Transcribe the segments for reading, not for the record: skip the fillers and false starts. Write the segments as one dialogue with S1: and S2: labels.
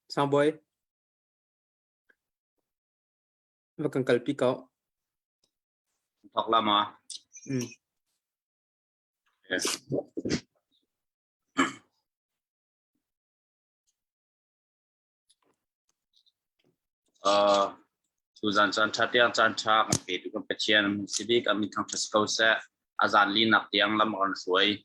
S1: sao boy và cần kalpi cậu
S2: thật là mà tu zan chan chat yang chan chak pe tu kan pechian sibik ami thang phasco se azan li nak tiang lam on suai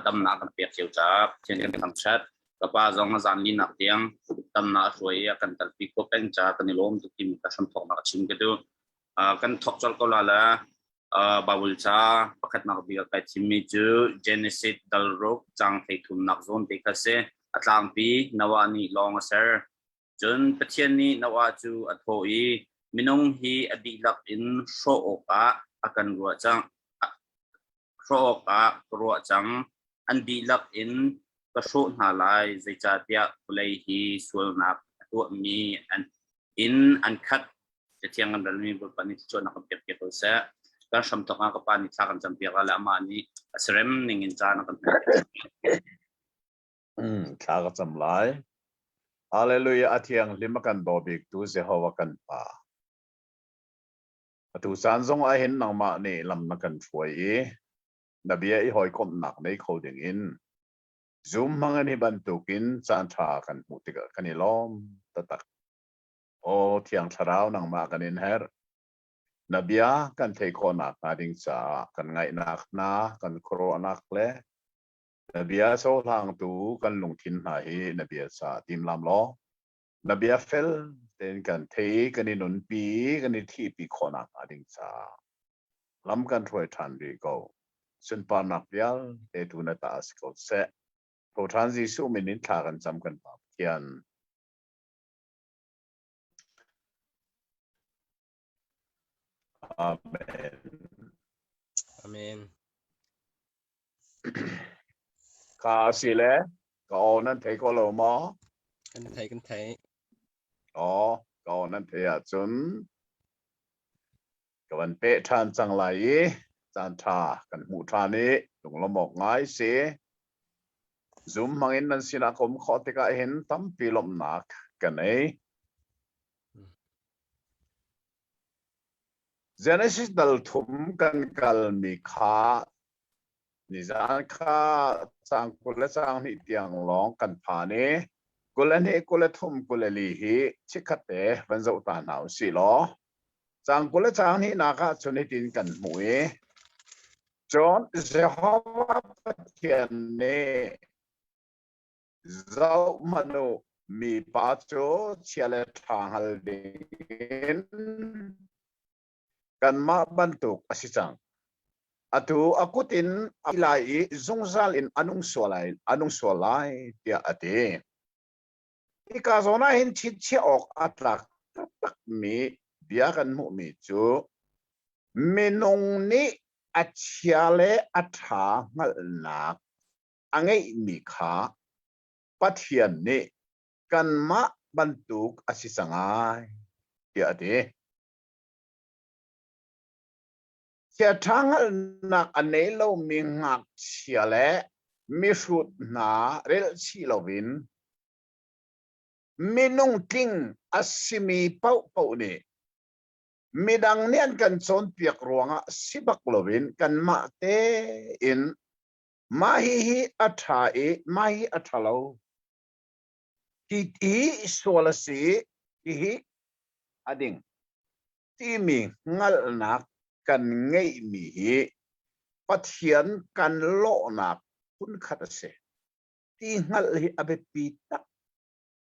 S2: tam na kan pe chiu cha chen kan thang chat ka pa zong azan li nak tiang tam na suai kan tal pi ko peng cha kan lom tu kim ka sam thok na chim ke du kan thok chol ko la la bawul cha pakhat nak bi ka chimmi chu genesis dal rok chang thei thum nak zon te ka se atlang pi nawani long sir chun pathian ni nawa chu athoi minong hi adilak in sho oka akan ruwa chang sho oka ruwa chang andilak in ka sho na lai zai cha tia kulai hi sul na tu mi an in an khat te thiang an mi bu pani chu na ka pep ke to sa ka sham to ka pani tha kan jam pia la ma ni asrem ning in cha na kan
S3: tha ka cham lai Hallelujah athiang limakan dobik tu Jehovah kan pa tu san zong a hin nang ma ni lam na kan thuai nabia I hoi kom nak nei coding in zoom mangan hi ban tukin chan tha kan mutika kanilom tatak o thiang tharau nang ma kanin her nabia kan thei khona na ding cha kan ngai nak na kan kro anak le nabia so lang tu kan lungthin na hi nabia sa tim lam lo nabia fel ten kan thei kan nun pi kan thi pi khona ading cha lam kan throi than ri go sun pa nak pial te tu na ta sko se pro than ji su min thla kan cham kan pa kian amen
S4: amen
S3: ka si le ka onan thei ko lo mo
S4: kan thấy
S3: ka onan thei a chun ka wan pe than chang lai chan tha kan mu tha ni tung lo mok ngai se zoom mangin nan sina kom kho te ka hen tam pi lom nak kan ei Genesis dal thum kan kal mi kha ni zan kha chang kul chang ni tiang long kan pha ne kulan he kul thum kul li hi chikhate ban zo ta nau si lo chang kul chang ni na kha chuni tin kan mu e John Jehovah pathian ne zau manu mi pa cho chiale thang hal din kan ma bantuk asisang atu akutin ilai zungzal in anung solai tia ate ika zona hin chit che ok atlak tak mi bia kan mu mi chu minung ni achiale atha ngal nak angai mi kha pathian ni kan ma bantuk asisangai tia ate Chia thangal nak anei lo mi ngak chia le mi sut na rel chi lovin mi nung ting asimi pau pau ni mi dang nian kan chon piak ruanga sibak lovin kan ma te in mahi atha e mahi athalo ti sola si hi ading ti mi ngal nak kan ngei mi hi pathian kan lo nak kun khat se ti ngal hi abe pi tak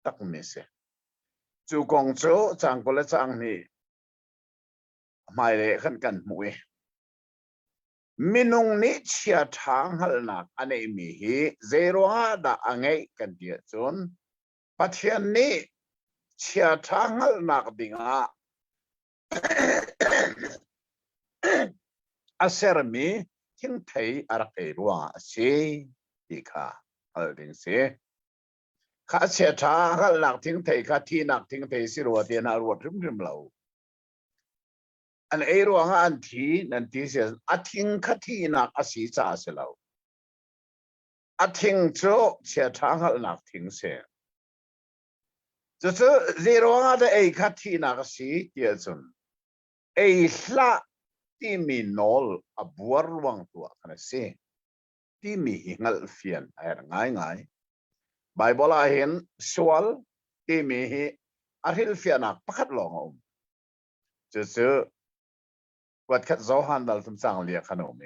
S3: tak me se chu kong cho chang ko la chang ni mai le khan kan mu e minung ni chia thang hal nak ane mi hi zero da angai kan dia chon pathian ni chia thang hal nak dinga asermi thing thei arake ruwa se dikha alding se kha che tha hal nak thing thei kha thi nak thing thei si ruwa te na ruwa trim trim lo an e ruwa nga an thi nan ti se a thing kha thi nak asi cha se lo a thing cho che tha hal nak thing se จะซื้อ0งาคัดที่นักสีเดียจนละที่มีนอลบัวรวงตัวกันสิที่มีหิงลเฟียนง่ายไบเบิลเห็นสวลที่มีอาริลเฟียนักพักลองจะซื้อวัดขัดโซฮันดัลทุมสังเลียขนม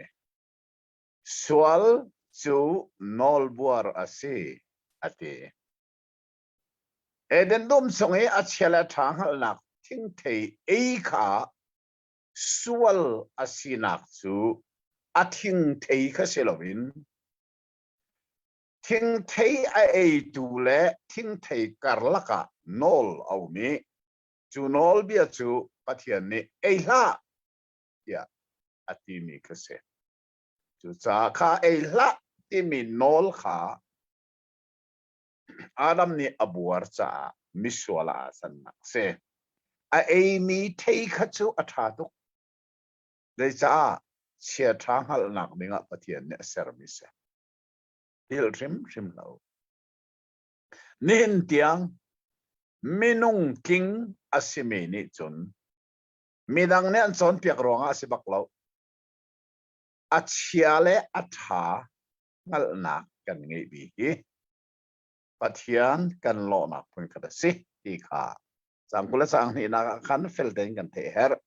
S3: สวลจูนอลบัวรอาศัยอดีเอเดนดุมส่งให้อาเชลทางหลักทิ้งเทขาสวลอาศินักจูอาทิ้งเทข้าเซลวินทิ้งเทดูแลทิ้งเทการลักะนอลเอามีจูนอลเบียจูปัทยานี่ละยาอาทิมีข้าเซจูจ้าข้าละที่มีนอลข้าอาดัมนี่อบัวร์จ้ามิสวลาสันนักเซมีเทข้าจูอัฐาตุกได้จ้าเชียทางหัลนักมิงะปัทยานี่เซอร์มิเซฮิลริมเรานี่เห็นเตียงมินุงกิงอาศิเมนิจนมีดังเนี่ยจนเปียกรองอาศิบักเราอาเชียเลอัฐาหัลนักกันไงบีปัทยานกันโลนักเป็นกระสิที่ขาสังกุลสังนี่นักขันเฟลเดนกันเทเฮร์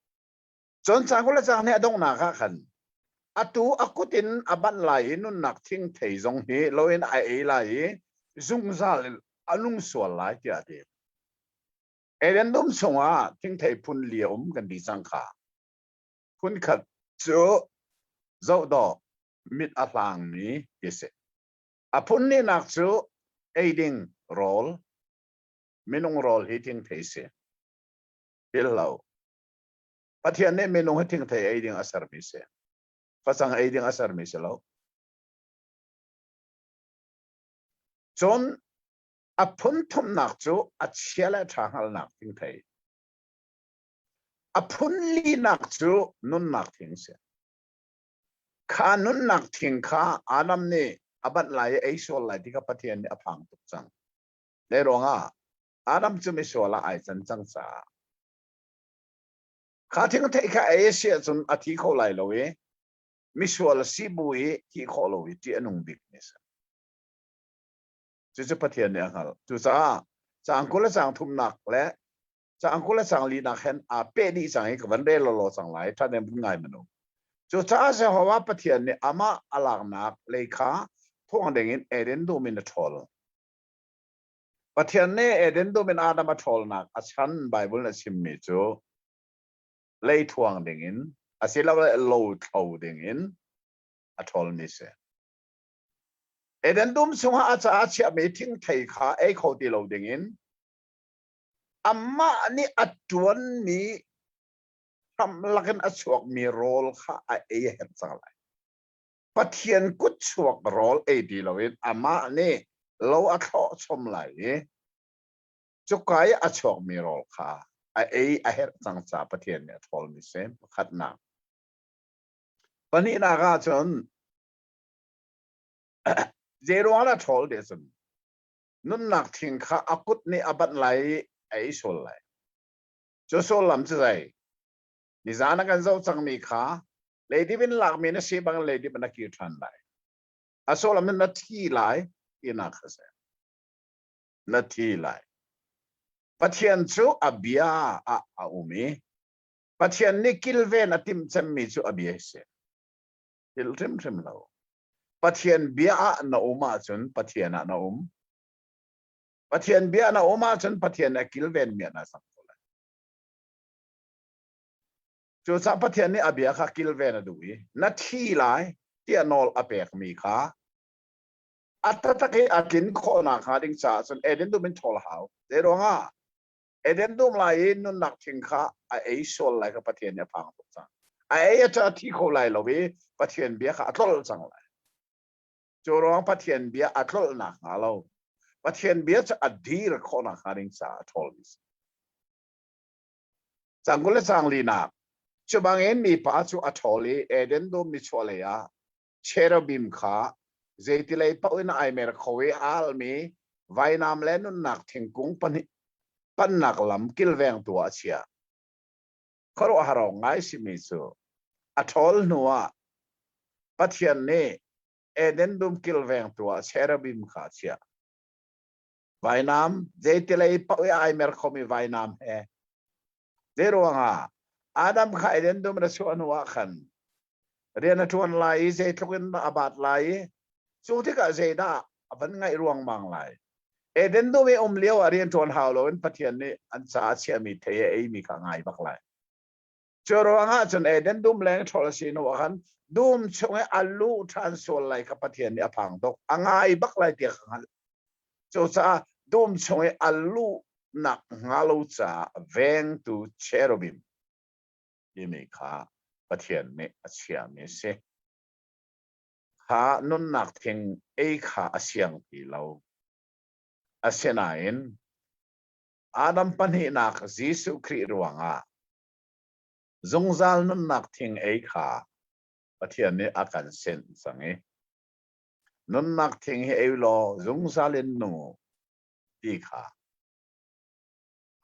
S3: จนสังกุลสังเนี่ยต้องนักขันอตูอากุตินอบันไหลนุนนักทิ้งเทจงฮีโลเอ็นไอไหลซุงซาลอนุงส่วนไหลที่อาเดียเอเดนดุมสงอาทิ้งเทพุนเลียมกันดีสังขาพุนขัดโจเจ้าดอกมิดอลังนี้ดิเสอพุนนี่นักโจเอดิงโรลมินุงโรลฮิทิ้งเทเสเฮลโลปัทยานี่มินุงฮิทิ้งเทเอดิงอาสารมิเสภาษาเอดิงอาสารมิเสแล้วจนอพุนทุมนักโจอัจฉริยะทางหัลนักทิ้งเทอพุนลีนักโจนุนนักทิ้งเสข้านุนนักทิ้งข้าอาดัมนี่อบัดไหลไอโซลไหลที่กับปัทยานี่อพังตุกจังในโรงอาดัมจะไม่โซลไอจันจังสาข้าทิ้งเทข้าเอเชียจนอาทิตย์เขาไหลเลยมิสวลซีบุยที่ขอลวิที่อนุบิกนิสจะพัฒนาเนี่ยครับจุดจางกุลจางทุมนักและจางกุลจางลีนักเห็นอาเปดีจางให้กับวันเดลโลสังไหลท่านเนี่ยเป็นไงมันจุดจะหัวพัฒนาเนี่ยอามาอลังนักเลขาพวกเด็กเอเดนดูมินทอลพัฒนาเนี่ยเอเดนดูมินอาดามาทอลนักอาชันไบเบิลเนี่ยชิมมิจูเลยทวงเด็กอาศัยเราโลดเอาเด็กอัทอลมิเซเอเดนดุมสงอาจารย์เชื่อไม่ทิ้งไทยข้าเขาตีเราเด็กอามาอันนี้อัจวนมีทำลักษณะชวกมีโรลข้าเห็นสังไรปัทยานกุศวกโรลดีเราอามาอันนี้เราอัทอชมไหลจุกายอัชวกมีโรลข้าเห็นสังสาปัทยานเนี่ยทอลมิเซขัดนักปันนี้นะครับจนเจรวานาทอลเดชนุนนักทิ้งข้าอากุตนี่อบัดไหลไอโซลไหลจะโซลลำจะไรนิจานักันเจ้าจังมีข้าเลดี้เป็นหลักมีนะสิบางเลดี้เป็นนักยูทันไหลอาโซลมันนัดที่ไหลที่นักเสียนัดที่ไหลปัทยันจูอับยาอุมีปัทยันนี่กิลเวนอติมจำมีจูอับยาเสียฮิลริมเราปัทยันเบียนาอุมาจนปัทยันนาอุมปัทยันเบียนาอุมาจนปัทยันกิลเวนเมียนาสังโฆเลยจูสัมปัทยันนี่อเบียข้ากิลเวนดูอีนัดที่ไหลที่อนอลอเปกมีข้าอัตตะกี้อากินโคนาข้าดิ้งจ่าจนเอเดนดูเป็นทอลหาวเดี๋ยวว่าเอเดนดูมลายนุนนักทิ้งข้าไอโซลไหลกับปัทยันเนี่ยพังตุกจังจะที่เขาไหลเราวิปัทยันเบียข้าอัตโลจังเลยจูรองปัทยันเบียอัตโลนักเราปัทยันเบียจะอดีรโคนักหาริงสาทอลมิสจังกุลจังลีนักจูบางเอ็นมีปัจจุอัตโลลีเอเดนดูมิชวเลยาเชอร์บิมข้าเจติเลยปะวินาไอเมร์คอยอัลมีไวนามเลนุนนักทิ้งกุ้งปนิ ปันนักลำกิลแวงตัวเชียเขารู้หาเราง่ายสิมิสูอัทอลนัวปัทยันนี่เอเดนดุมกิลแวงตัวเชรบิมขาเชียว่ายน้ำเจติเลยปะวิไอเมอร์คอมีว่ายน้ำเดรวงอาดัมข้าเอเดนดุมระชวนว่าขันเรียนชวนไล่เจตุกินอาบัดไล่สู้ที่กับเจด้าอันไงรวงมังไล่เอเดนดุมเลี้ยวเรียนชวนฮาวโลนปัทยันนี่อันสาเชียมีเทียมีข้างไงบักไล่เจอรวงจนเอเดนดุมแรงทรสินว่าขันดุมช่วงอัลลูทรานส์โซลไล่กับปัทยันนี่อพังตกอ่างไงบักไล่เตียขังจูซาดุมช่วงอัลลูนักงาลูซาเวงตูเชโรบิมยี่มีข้าปัทยันนี่อาเชียมีเสข้านุนนักทิ้งเอข้าอาเซียงปีเราอาเซียนายนอาดัมปันหินักจิสุครีรวงจงซาลนุนนักทิ้งเอข้าปัทยันนี่อาการเซนสังเอนุนนักทิ้งเอโลจงซาลินนูอีข้า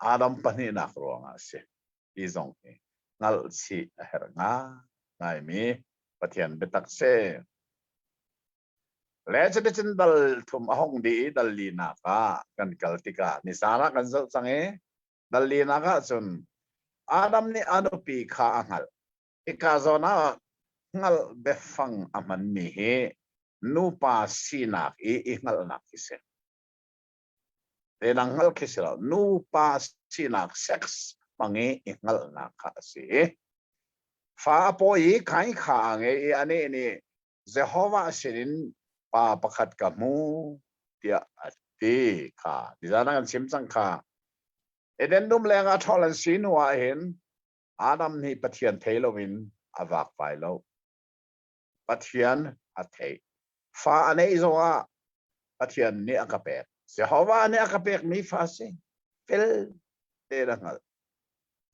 S3: อาดัมปันหินักรวงเสอีจงเอนัลซีเฮรงาไงมีปัทยันเบตักเซแล้วจะได้ฉันดัลทุ่มห้องดีดัลลีนักกันกัลติกานิสาระกันสังเอดัลลีนักจนอาดัมนี่อนุปีข้าอังอีกาโซนางัลเบฟังอามันมีเฮนูปาสีนักอีงัลนักคิเซเรนังงัลคิเซลนูปาสีนักเซ็กส์มังอีงัลนักเสฟ้าปอยข้าข้าอันนี้เจโฮวาสิรินปาประคัดกับมูเดียตีข้าดิจานังชิมสังข้าเอเดนดุมแรงอัทอลันซีนัวเห็นอาดัมนี่ปัทยันเทโลวินอวักไปแล้วปัทยันอัทเทฟ้าอันนี้จะว่าปัทยันนี่อักเปกเจ้าว่านี่อักเปกมีฟ้าสิฟิลเดรังก์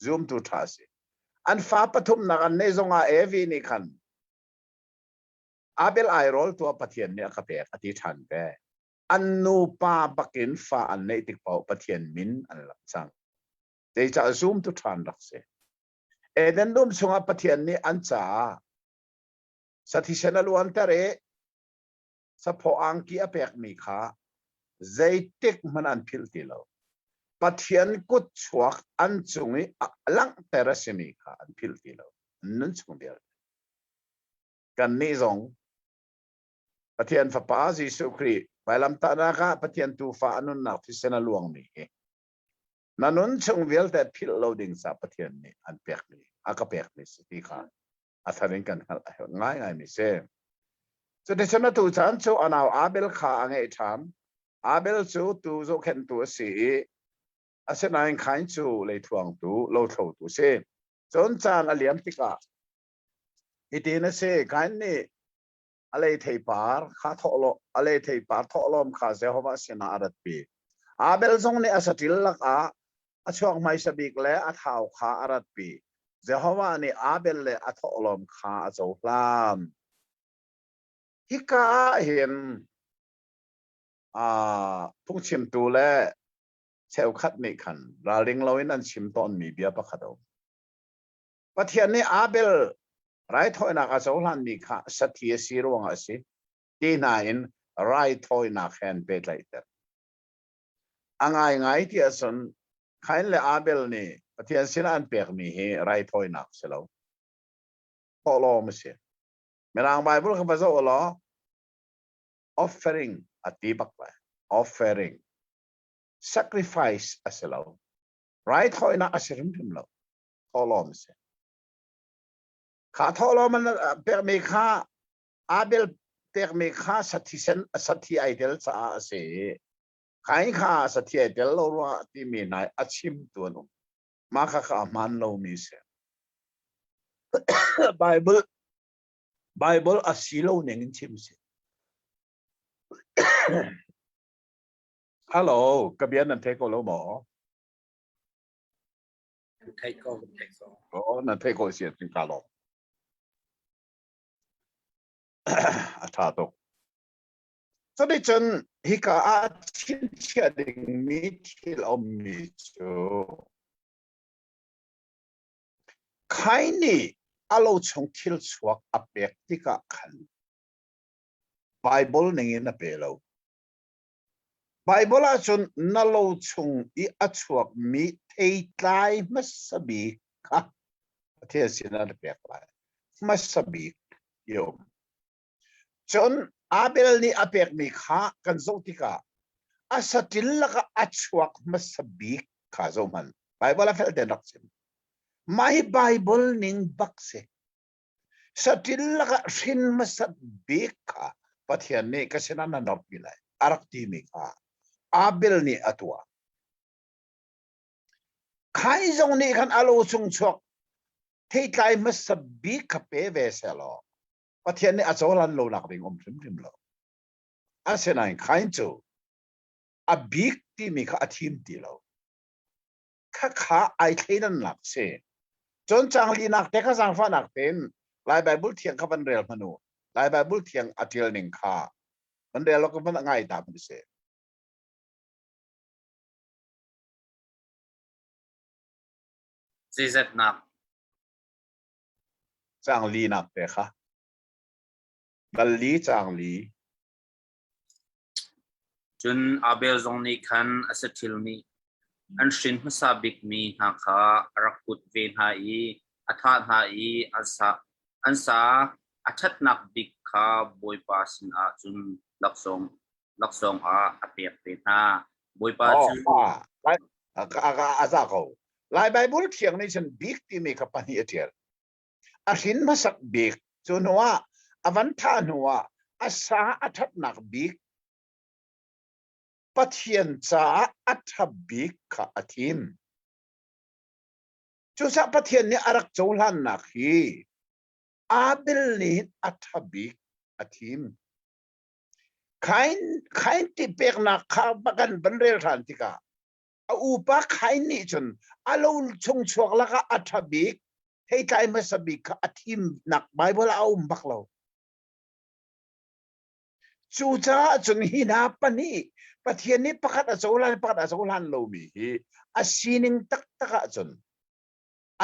S3: ซูมทูทัสอันฟ้าปฐุมนักอันนี้จะว่าเอวีนี่ขันอาเบลไอโรลตัวปัทยันนี่อักเปกอธิษฐานไปอันนูปาบักินฟ้าอันนี้ติดเป่าปัทยันมินอันหลังสังเดี๋ยวจะซูมทูทันรักเสเอเดนดุมสงปัทยันนี่อันจ้าสัติเชนลวันเตเรสะพออังกีอเปกมีข้าใจติกมันอันพิลติโลปัทยันกุดชวกอันจุงลังเตระเสมีข้าอันพิลติโลนั่นจุงเดียวกันนี่จงปัทยันฟ้าป้าจิสุครีไปลำตานาคาปัทยันตูฟ้านุนนักที่เซนลวงมีนั่นนุ่นจงเวลแต่พิลโลดิ้งซาปัทยันนี่อันเปกมีอากาเปกมีสติข้าอัศวินกันง่ายมีเซจะได้ชนะตัวฉันชูอันเอาอาเบลข้าอังเอชามอาเบลชูตัวโจเข็นตัวสีอาเซนายขันชูเลยทวงตัวโลทวตัวเซจนจานอเลียมติกาอีทีนั้นเซขันนี่อะไรเทปาร์ข้าทอลอะไรเทปาร์ทอลมข้าเซฮวาเซนาอารัตปีอาเบลทรงนี่อาสติลลักอาช่วงไม่สบิกและอาท้าวข้าอารัตปีเจ้าว่านี่อาเบลเลยอัทอลมข้าเจ้าพลามฮิกาเห็นพุ่งชิมตัวและเชลคัดนี่ขันราลิงเราอินันชิมตอนมีเบียปะขัดเอาปัทยันนี่อาเบลไรทอยนักเจ้าพลามนี่ข้าสัตย์สีรวงอาศิที่นายนไรทอยนักแฮนเปดไลเตอร์อ่างไงที่อาศัยขันเลยอาเบลนี่ปัทยันสินันเปียกมีเฮไรทอยนักเสลาพอลอมเสียเมื่อไบเบิลเขาบอกว่า offering อธิบักเลย offering sacrifice อาศัยเรา right ทอยนักอาศัยริมพิมพ์เราพอลอมเสียข้าทอลอมมันเปียกมีข้าอาเบลเปียกมีข้าสัตย์ไอเดลสาเสียขันข้าสัตย์ไอเดลเราว่าที่มีนายอาชิมตัวนุ่มมาข้ามันเรามีเสียไบเบิลอาศิโลเนี่ยงินชิมสิฮัลโหลกระเบียนนั่นเทโกโลหมอ
S1: ไทยก็ไทยก็
S3: โอ้นั่นเทโกเสียถึงกาลงอาชาตก cho nên chân hi cả thiên chia định mi thiên ông mi chú khai ni alo trong thiên suak apek tika khan Bible ningin na pelo Bible a chun nalo chung I achuak mi thei tlai masabi ka thia sina na pek lai masabi yom chun Abel ni apek mi kha kan zotika asatil laka achuak masabi ka zoman Bible a fel den raksim mai Bible ning bakse satil laka shin masabi ka pathian ni kasina na nok bilai arak ti mi ka Abel ni atua khai zong ni kan alo chung chok thei tlai masabi ka pe veselo pathian ni acholan lo nak ring thim lo asenai khai chu abik ti mi kha athim ti lo kha ai theinan lak se chon chang li nak te kha sang fa nak ten lai bible thiang kha ban rel manu lai bible thiang atil ning kha ban rel lo ka ban ngai ta ban se
S2: zizet nak
S3: chang li nak te kha gal li chang li
S2: chun abel zong ni khan asathil mi an shin masabik mi ha kha rakut ven ha I atha ha I ansa athat nak bik kha boy pasin a chun laksong a apek ven ha boy pa chun
S3: lai aza ko lai bible thiang ni chen big ti mi kha pani atial a hin masak big chu noa avan tha noa asa athat nak big pathian cha athabik kha athim chu sa pathian ni arak cholan na khi Abel ni athabik athim khain ti pek na kha bagan banrel than tika a upa khain ni chun alo chung chuak laka athabik hei kai masabik kha athim nak bible au baklo chu cha chun hi na pani pathian ni pakhat acholan lo mi hi asining tak taka chun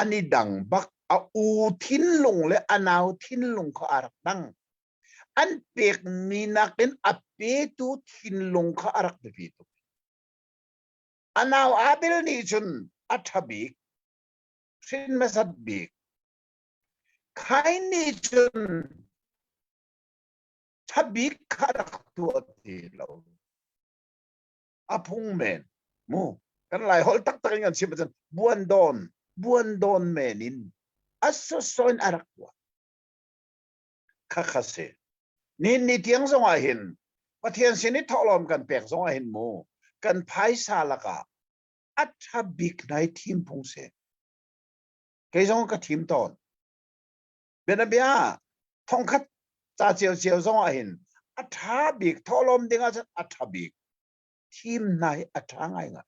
S3: ani dang bak a u thin lung le anau thin lung kho arak dang an pek mi nakin a pe tu thin lung kho arak de pi tu anau Abel ni chun athabik sin masat bik khai ni chun thabik kharak tu ti lo apung men mu kan lai hol tak tak ngan si bajan buan don menin aso soin arak wa khakhase ni tiang zong a hin pathian sini tholom kan pek zong a hin mu kan phai sa laka athabik nai thim phung se ke zong ka thim ton benabia thong khat cha chiao zong a hin athabik tholom dinga athabik thim nai athangai nga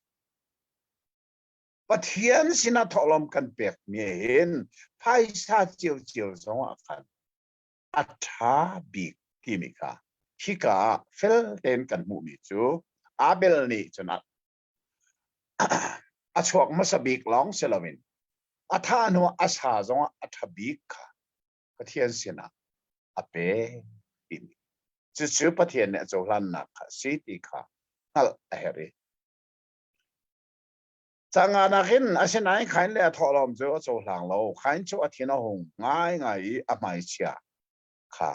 S3: pathian sina tholom kan pek mi hin phai sa chiao zong a khan athabik timika hika fel ten kan mu mi chu Abel ni chuna achok masabik long selawin atha no asa zong athabik kha pathian sina ape tim chu pathian ne cholan na kha siti kha ngal aheri changa na hin asinai khain le tholom chu cholang lo khain chu athina hong ngai amai chia kha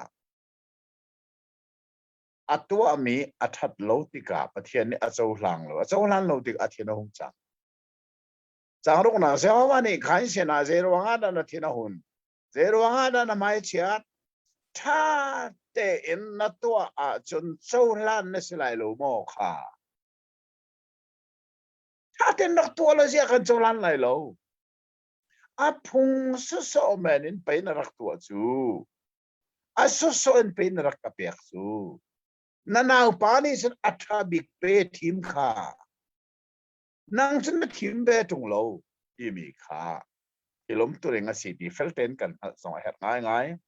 S3: atua mi athat lo tika pathian ni acholang lo tik athina hong chang rong na sewa ni khain sena zero nga na thina hun zero nga na mai chia tha te in na tua a chun cholan na silai lo mo kha tha te nak tua lo sia kan cholan lai lo a phung so men in pe na rak tua chu a so in pe na rak ka pek chu nanau pani sin athabik pe thim kha nang chun na thim be tung lo imi kha kilom turing a city felten kan song het ngai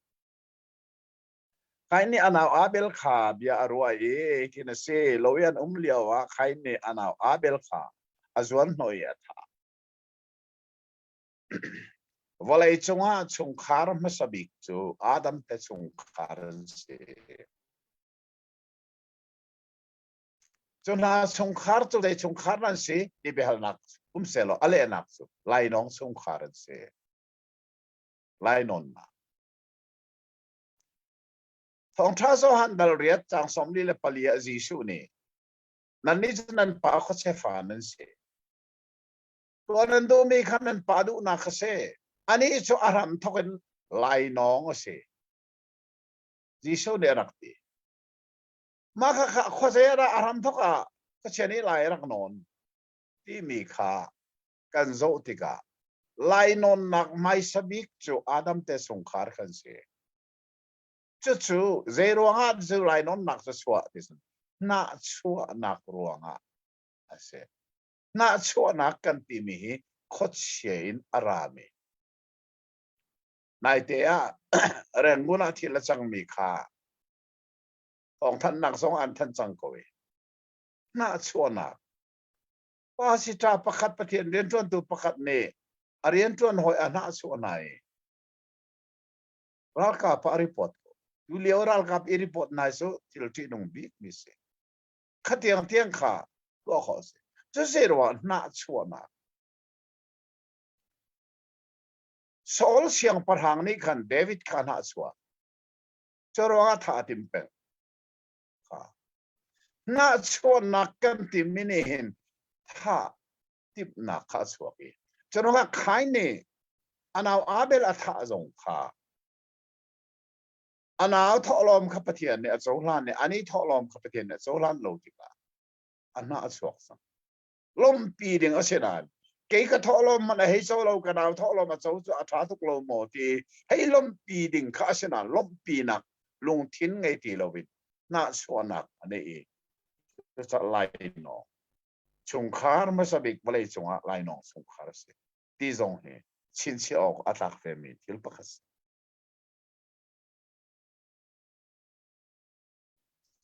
S3: ใครนี่อนาวอาเบลขาเบียอรัวที่นั่นเซ่ลอยอันเลียวว่าใครนี่อนาวอาเบลขาอาจวนหน่อยท่าว่าเลยจงว่าชงคาร์มาสบิกจูอาดัมเตชงคาร์เซ่จนน่าชงคาร์จูได้ชงคาร์นั่นเซ่ที่เบลนักเซลล์อะไรนักจูไลน้องชงคาร์เซ่ไลนอนมาทองท้าโซฮันดัลเรียดจางสมลีเลปลียจีชูนี่นั่นนี่จะนั่นป่าเขาเชฟานั่นเซ่ตัวนั้นดูมีคำนั้นป่าดูนักเซ่อันนี้จะอารมณ์ทุกันไลน้องเซ่จีชูเนี่ยรักดีมาค่ะเขาเสียละอารมณ์ทุกข์ก็เช่นนี้ไลรักนอนที่มีค่ากันโจติกาไลนอนนักไม่สบิกจูอาดัมเตสงคาร์กันเซ่จู่ๆเจรวงอาจู่ไลนอนนักจะชัวร์ที่สุดน่าชัวร์นักรวงอาเซ่น่าชัวร์นักกันที่มีขดเชียนอารามนายเตียเรื่องมุนาที่ละจังมีค่าของท่านนักสงฆ์อันท่านจังกวยน่าชัวร์นักว่าสิจ้าประคัดประเทศเรียนจวนตัวประคัดเน่เรียนจวนหอยอันน่าชัวร์ไหนรักกับปริปอดดูเลี้ยวรักกับอิริปอดนายสุที่เราที่นุ่งบิ๊กมิเซ่ขัดเตียงข้าก็ขอเสียจะเสียว่าน่าชัวร์นักโซลเสียงประหางนี้กันเดวิดขันน่าชัวร์จะรอท่าติมเป็นน่าชัวร์นักกันที่มินิเห็นท่าติบนักข้าชัวร์กีจะรอใครเนี่ยอันเอาอาเบลท่าจงข้าอันเอาทอลอมขับเทียนเนี่ยโซลันเนี่ยอันนี้ทอลอมขับเทียนเนี่ยโซลันโลจิกาอันน่าชัวร์สังลมปีดึงอาเซนานเกี่ยกับทอลอมมันให้โซโลกันเอาทอลอมมาโซจะอัตราทุกโลโมทีให้ลมปีดึงข้าเซนานลมปีนักลงทิ้งไงทีเราวินน่าชัวร์นักอันนี้จะไล่น้องชงคาร์มาสบิกมาเลยจงไล่น้องชงคาร์เสที่จงเฮชินเชียออกอัตราเฟมิทิลปักส์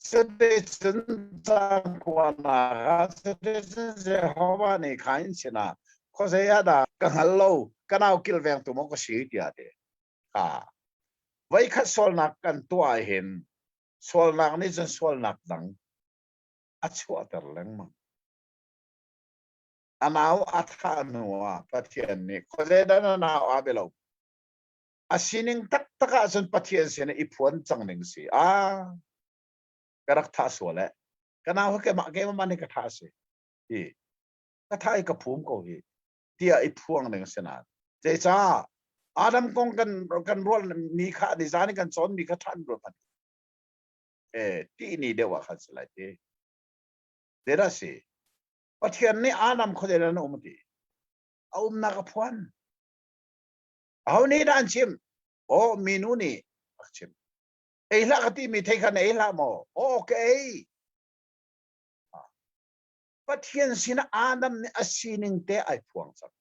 S3: เสด็จจนจังกวานาเสด็จจนเจฮาวานี่ขันชนะเขาเสียดากันฮัลโหลกันเอาคิลเวงตัวมันก็สีเดียดไว้ขัดโซลนักกันตัวเห็นโซลนักนี่จนโซลนักดังอัจฉริยะแรงมั้งอันเอาอัฐานัวปะเทียนนี่เขาจะได้น่าเอาไปแล้วอาศินิงตักจนปะเทียนเสียนอีพวนจังหนึ่งสิกระดักท่าสวยแล้วกันเอาแค่มันนี่กระท่าสิกระท่าอีกกระพุ่มก็ฮีที่ไอ้พวงหนึ่งเสียนะเจ้าอาดัมกงกันรัวมีข้าดิจานี่กันสอนมีข้าท่านรัวมันที่นี่เดี๋ยวว่าขัดสลายเดี๋ยวสิปะเทียนนี่อาดัมเขาจะเรียนอุมตีเอานักพวนเอานี่ด้านชิมโอ้มีนู่นนี่ชิมไอ้ละกที่มีเทคันไอ้ละโมโอเคปะเทียนสินะอาดัมนี่อาศินิงเตไอ้พวงสัก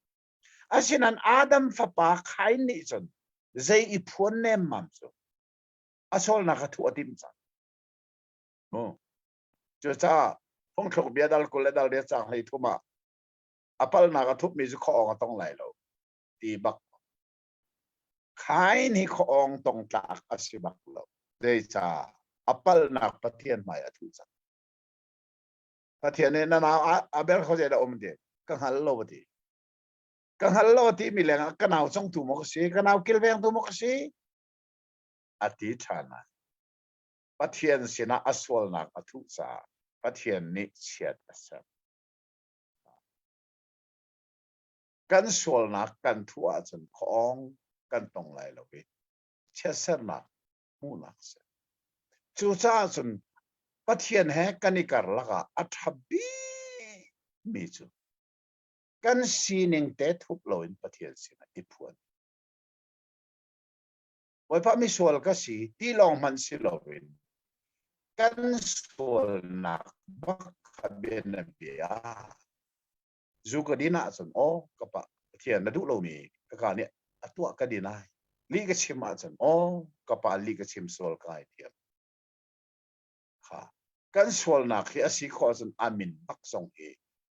S3: อาศินันอาดัมฟ้าปากใครนี่จนใจอีพวนเนมมั่มสุอาโซลนักทั่วทิมสักโอ้จ้าพงถูกเบียดดัลกุลดัลเดียจังให้ทุ่มอัปลนักทุบมีจุข้อองต้องไหลเราตีบักใครนี่ข้อองต้องจากอาศิบักเราเดจ้าอัปลนักปะเทียนไม่อทุจักปะเทียนนี่นั่นเอาเบลเขาจะได้อมเดียกังฮัลโลดีกังฮัลโลที่มีแรงกันเอาส่งตัวมกสีกันเอากิลเวงตัวมกสีอธิษฐานปะเทียนสินะอสวลนักอทุจาปะเทียนนิเชียดสักกันสวลนักกันทั่วจนของกันตรงไหลเราไปเชื่อเสนักมูนักเสจู่จ้าจนปะเทียนแห่กันนิการละกะอัฐบีมีจูกันสีนิงเตทุบลอยปะเทียนสินะอีพวนไว้พระมิสวลก็สีที่ลองมันสิลอยกันสวลนักบักขบเบนเบียจูกดีน่าจนโอ้กปะเทียนนั่นทุเรามีก็การเนี่ยตัวก็ดีน่าลีกชิมอาจนโอ้กปะลีกชิมสวลกายเทียม ค่ะกันส่วนนักที่อาศัยข้อจนอามินบักสงเห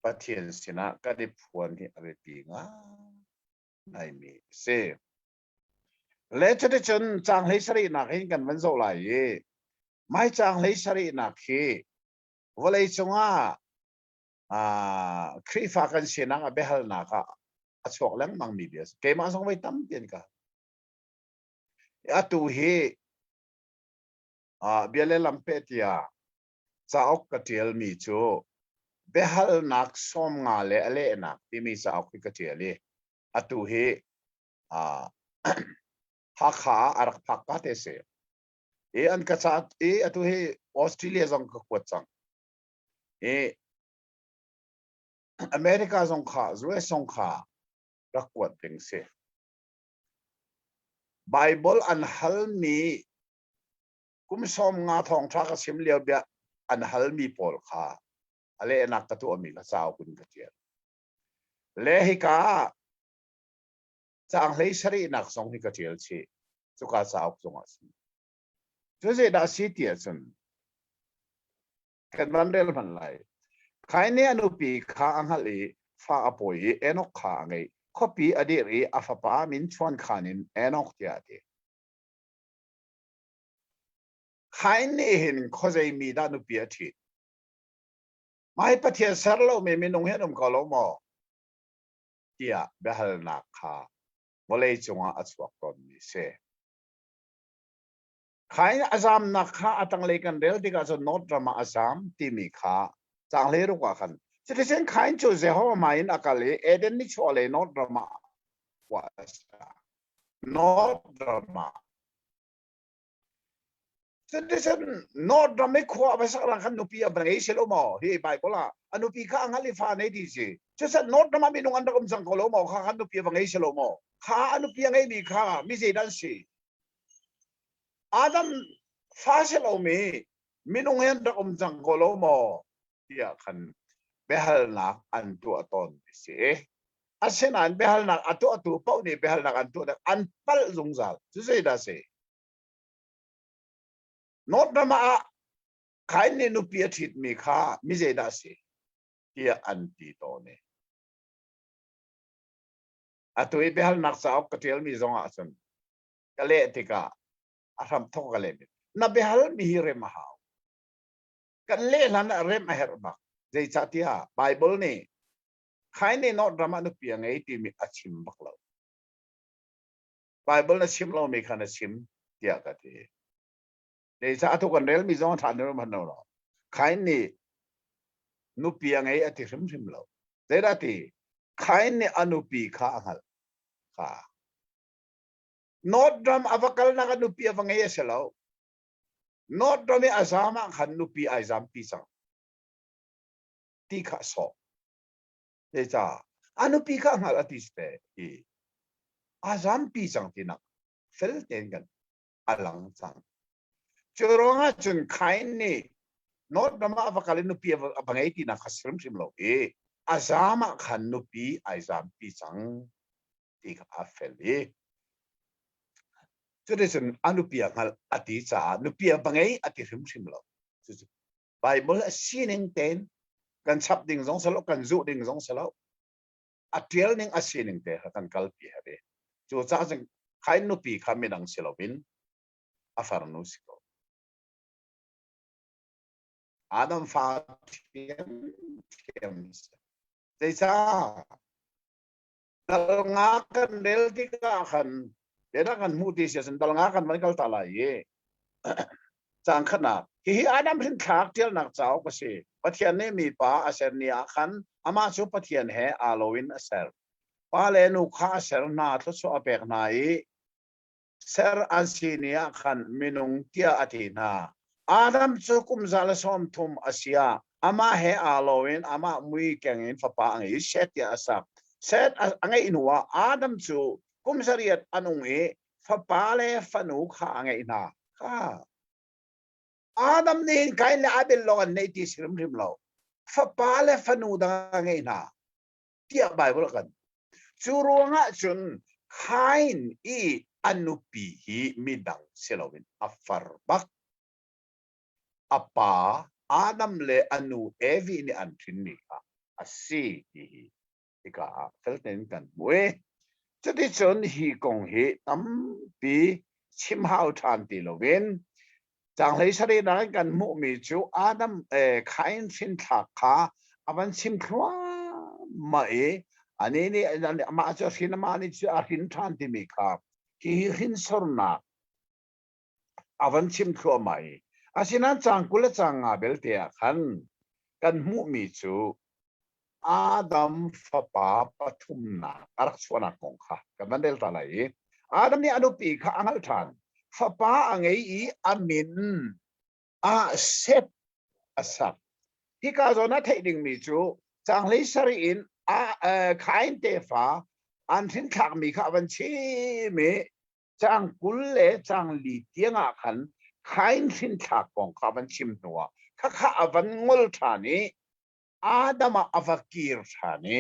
S3: ประเทศสินะก็ได้พวนที่อะไรปีงาไม่มีเสียและจะได้จนจางเลยสรีนักเห็นกันวันโซไลไม่จางเลยสรีนักที่ว่าเลยจงครีฟ้ากันเสียนักเบลนักอัศวกเลี้ยงมังมีเดียสเกมาส่งไปตั้มเตียนกันอัตุเฮเบลลัมเปตียจะออกกระเทียมมีจูเบลนักส่งงาเลเลนักที่มีจะออกกระเทียมเลยอัตุเฮฮักขาอารักพักกัดเสียอันกษัตริย์อัตุเฮออสเตรเลียส่งขวดจังอเมริกาส่งขาสวีเดนส่งขารักขวดถึงเสียไบเบิลอันฮัลมีกุมส่งงาทองทักสิมเลียวเบียอันฮัลมีปอลขาอะไรนักกระตัวมีกระสาวคุณกระเทียมเลหิกาจางเลยสรีนักส่งให้กระเทียมชีสุขาสาวส่งอาสิจุดเสด็จสิเตียสันกันวันเดียวมันไหลใครเนี่ยนุปีข้าอังฮัลีฟ้าอภัยเอ็นอกข้าไงขปีอดีตอาฟป้ามินชวนขานินเอ็นอกเตียดีใครเนี่ยเห็นเขาจะมีด้านุปีอาทิตย์ไม่ปฏิเสธเราไม่นุ่งเห็นก็เราหมอเตียเบลนักข้าวันเลยจงอาสวกตอนนี้เสใครอาจารย์นักข้าตั้งเล็กันเดียวที่ก็จะโน้ตดราม่าอาจารย์ที่มีข้าจางเลยรู้ว่ากันจะได้เส้นใครจูเสียหัวไม่นักเลยเดนนี่ชัวร์เลยโน้ตดราม่าว่าโน้ตดราม่าจะได้เส้นโน้ตดราม่าขวบไปสักครั้งกันนุปีอะไรเชลโลมอเฮ้ยไปก็ละอนุปีข้าอังลิฟ้าในดีสิจะเส้นโน้ตดราม่ามีนุ่งอันดับสังกัลโลมอข้าอันุปีอะไรเชลโลมอข้าอนุปีอะไรมีข้ามิเซดันสิอาดัมฟาเชลโลมีนุ่งอันดับสังกัลโลมอที่ขันเบลนักอันตัวตนสิอาเซนันเบลนักอันตัวเป้านี่เบลนักอันตัวอันพัลจงจัลจะเสียดายโน้ตมาใครเนี่ยนุปีอาทิตย์มีค่ามิเจดาสิที่อันตีโตเนี่ยอัตัวเบลนักสาวกเทียลมีจงอาสันก็เลยที่ก็อาทำท่องก็เลยนับเบลมีฮิเรมหาวกันเล่นนั้นเรมเฮรบักใจชัดที่ฮะไบเบิลนี่ใครเนี่ยโน้ตมานุปีไงที่มีอาชิมบักเราไบเบิลน่ะชิมเราไม่ขันชิมที่อากันที่เดี๋ยวจะทุกคนเรียนมีจงทานเรื่องมันเราใครนี่นุปีไงอธิริมริมเราเดี๋ยวที่ใครนี่อนุปีข้าหัลข้าโน้ตดรามอวกาศนักนุปีฟังไงเสร็จแล้วโน้ตดราม่าอาจารย์ขันนุปีอาจารย์ปีสังที่ข้าสอบเดี๋ยวจะอนุปีข้าหัลอธิสเตย์อาจารย์ปีสังที่นักเฟลเทนกันอลังสังจรวงจนใครนี่โน้ตดราม่าอวกาศนุปีฟังไงที่นักสิริมริมเราอาจารย์ขันนุปีอาจารย์ปีสังที่ข้าเฟลจะได้ส่วนอนุปีอังอธิษฐานนุปีบางไงอธิริมริมเราไบเบิลสีหนึ่งเต็นกันชับดิ่งสองสลบกันจูดิ่งสองสลบอธิลหนึ่งสีหนึ่งเต็นกันกัลปีฮะเดจู่จ้าจึงใครนุปีข้ามีดังสลบินอาฟาร์นุสิโกอาดัมฟาทีมส์เจ้าตลงากันเดลติกาขันเดี๋ยวกันมูติเสียสันตลงากันมันก็ตลายจังขนาดที่อาดัมเป็นขากเที่ยวนักเจ้าก็สิปะเทียนนี่มีป้าอาเซนีอาขันอามาสุปะเทียนแห่อาโลวินอาเซลป้าเลนุข้าเซลนาทศอเปกนายเซลอันซีนีอาขันมินุงเทียอาทินาอาดัมสุกุมซาลสอมทุมอาเซียอามาแห่อาโลวินอามามุยแกงอินฟ้าป้าอังอิเซตยาสับเซตอังอินหัวอาดัมสุกุมสรียดอนุเอฟ้าป้าเลฟนุข้าอังอินาข้าอาดัมนี่ใครเลอาเบลลอนในที่สิริมริมเราฟ้าป้าเลฟนุดังอังอินาที่อ่านไบเบิลกันจูรวงะจนใครอีอนุปีฮีมิดังเซลวินอัฟฟาร์บัก apa Adam le anu evi ni an thin ni ka asi hi ika felten kan mue chati chon hi kong hi tam pi chim hau than ti lovin chang lei sari na kan mu mi chu Adam khain thin thak kha avan chim khwa ma e ani ni ma cho hin ma ni chu a hin than ti mi kha ki hin sorna avan chim khwa mai asina chang kula chang nga bel te khan kan mu mi chu Adam fapa pathum na arak chwana kong kha kamandel ta lai Adam ni anu pi kha angal than fapa angai I amin a set asap hi ka zona thading mi chu chang lei sari in a khain te fa an thin thak mi kha ban chi me chang kul le chang li tianga khan khain thin thak kong kha ban chim nuwa kha kha avan ngol thani Adam avakir thani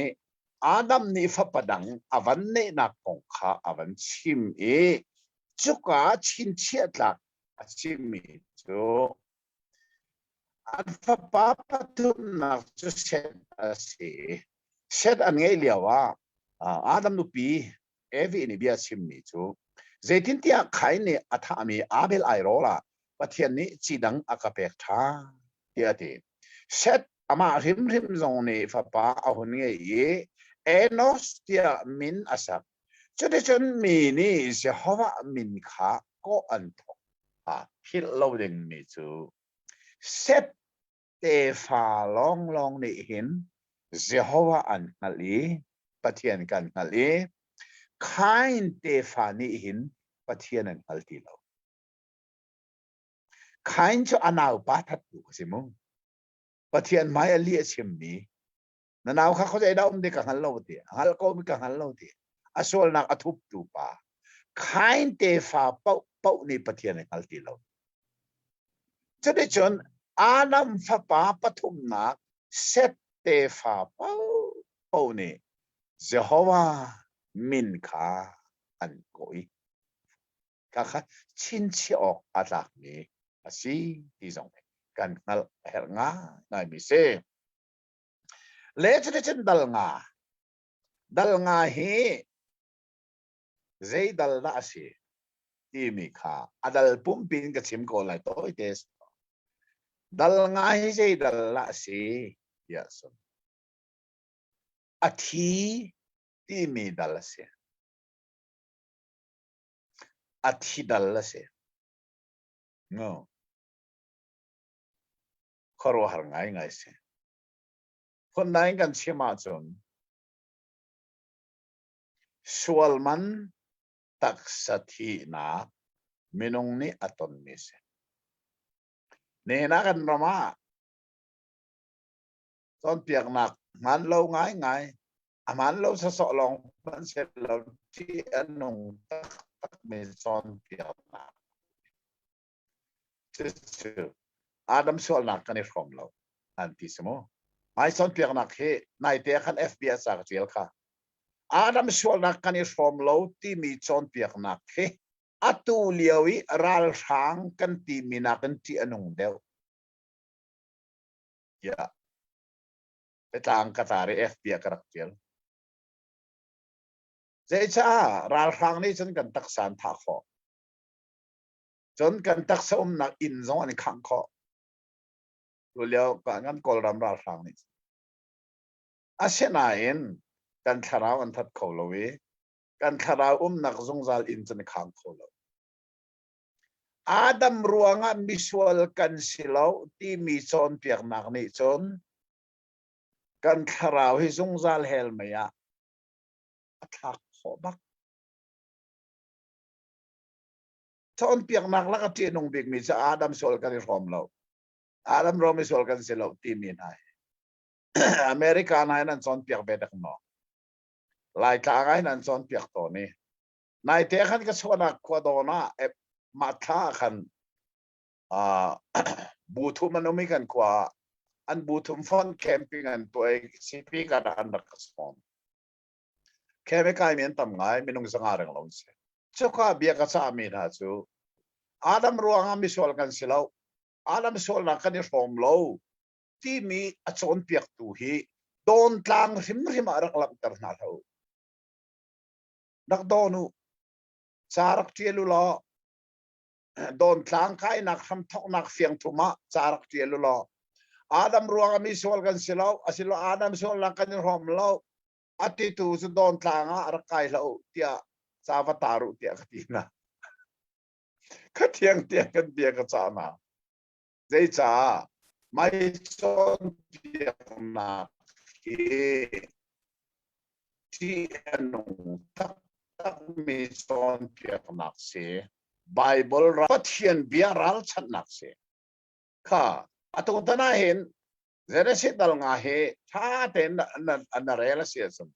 S3: Adam ni fa padang avan ne na kong kha avan chim e chuka chin chiat la chim mi chu an fa pa patum na chu set an ngei liawa Adam nu pi evi ni bia chim mi chu zaitin tia khai ne atha mi abel ai rola pathian ni chidang akapek tha tia ti set ama rim rim zong ni fa pa ahun nge ye enos tia min asak chode chon mi ni se hawa min kha ko an tho hil loading mi chu set te fa long long ni hin Jehovah an ngali pathian kan ngali khain te fa ni hin pathian an ngalti lo khain chu anau pa that tu simu pathian mai ali achim ni nanaw kha khoi da de ka hal lo ti hal ko mi ka hal lo ti asol nak athup tu pa khain te fa pau pau ni pathian an ngalti lo chode chon Adam fa pa pathum na set te fa pau pau ni Jehovah min kha an koi ka kha chin chi ok atak ni asi ti zong kan ngal her nga nai mi se le chute chen dal nga hi zai dal na asi ti mi kha adal pum pin ka chim ko lai toi tes dal nga hi zai dal la si ya so athi ti mi dal se athi dal la se no khoro har ngai se kon nai kan chima chon sualman tak sathi na minong ni aton mi se ne na kan rama ton piak nak man lo ngai aman lo sa so long man se lo ti anong tak me son piak nak Adam sol nak kan from lo antisimo mai son piak nak he nai te khan fbs ak jel kha Adam sol nak kan from lo ti mi son piak nak he atu liawi ral sang kan ti mina kan ti anong deu ya petang katare fbs karak jel zai cha ral sang ni chen kan tak san tha kho chon kan tak som nak in zong ani khang kho lu leo ka ngan kol ram ral sang ni asena in kan tharau an that kho lo we kan tharau nak zong zal in chen khang kho lo Adam ruanga visual kan silo ti mi chon piak nak ni chon kan tharau hi zong zal hel maya athak kho bak chon piak nak la ka ti nong big mi cha Adam sol kan rom lo Adam rom sol kan silo ti mi nai America nai nan chon piak be dak no lai ka ngai nan chon piak to ni nai te khan ka chona ko do na ma tha khan bu thu manomi kan kwa an bu thum fon camping an toy cp ka da an dak spon keme kai men tam ngai minung sanga rang lo se choka bia ka cha mi na chu Adam ruanga mi sol kan silo Adam sol na kan rom lo ti mi a chon piak tu hi don tlang rim arak lak tar na tho dak donu charak tielu lo don tlang kai nak ham thok nak fiang thuma charak tielu lo Adam ruang mi sol kan silo asilo Adam sol na kan rom lo ati tu su don tlang arak kai lo tia savataru tia katina katiang tia kan tia ka chana dei cha mai chon tia na ki ti anu tak tak mi chon tia na se Bible ra pathian biaral chat nak se kha atu tana hen zera se dal nga he tha ten na rela se sam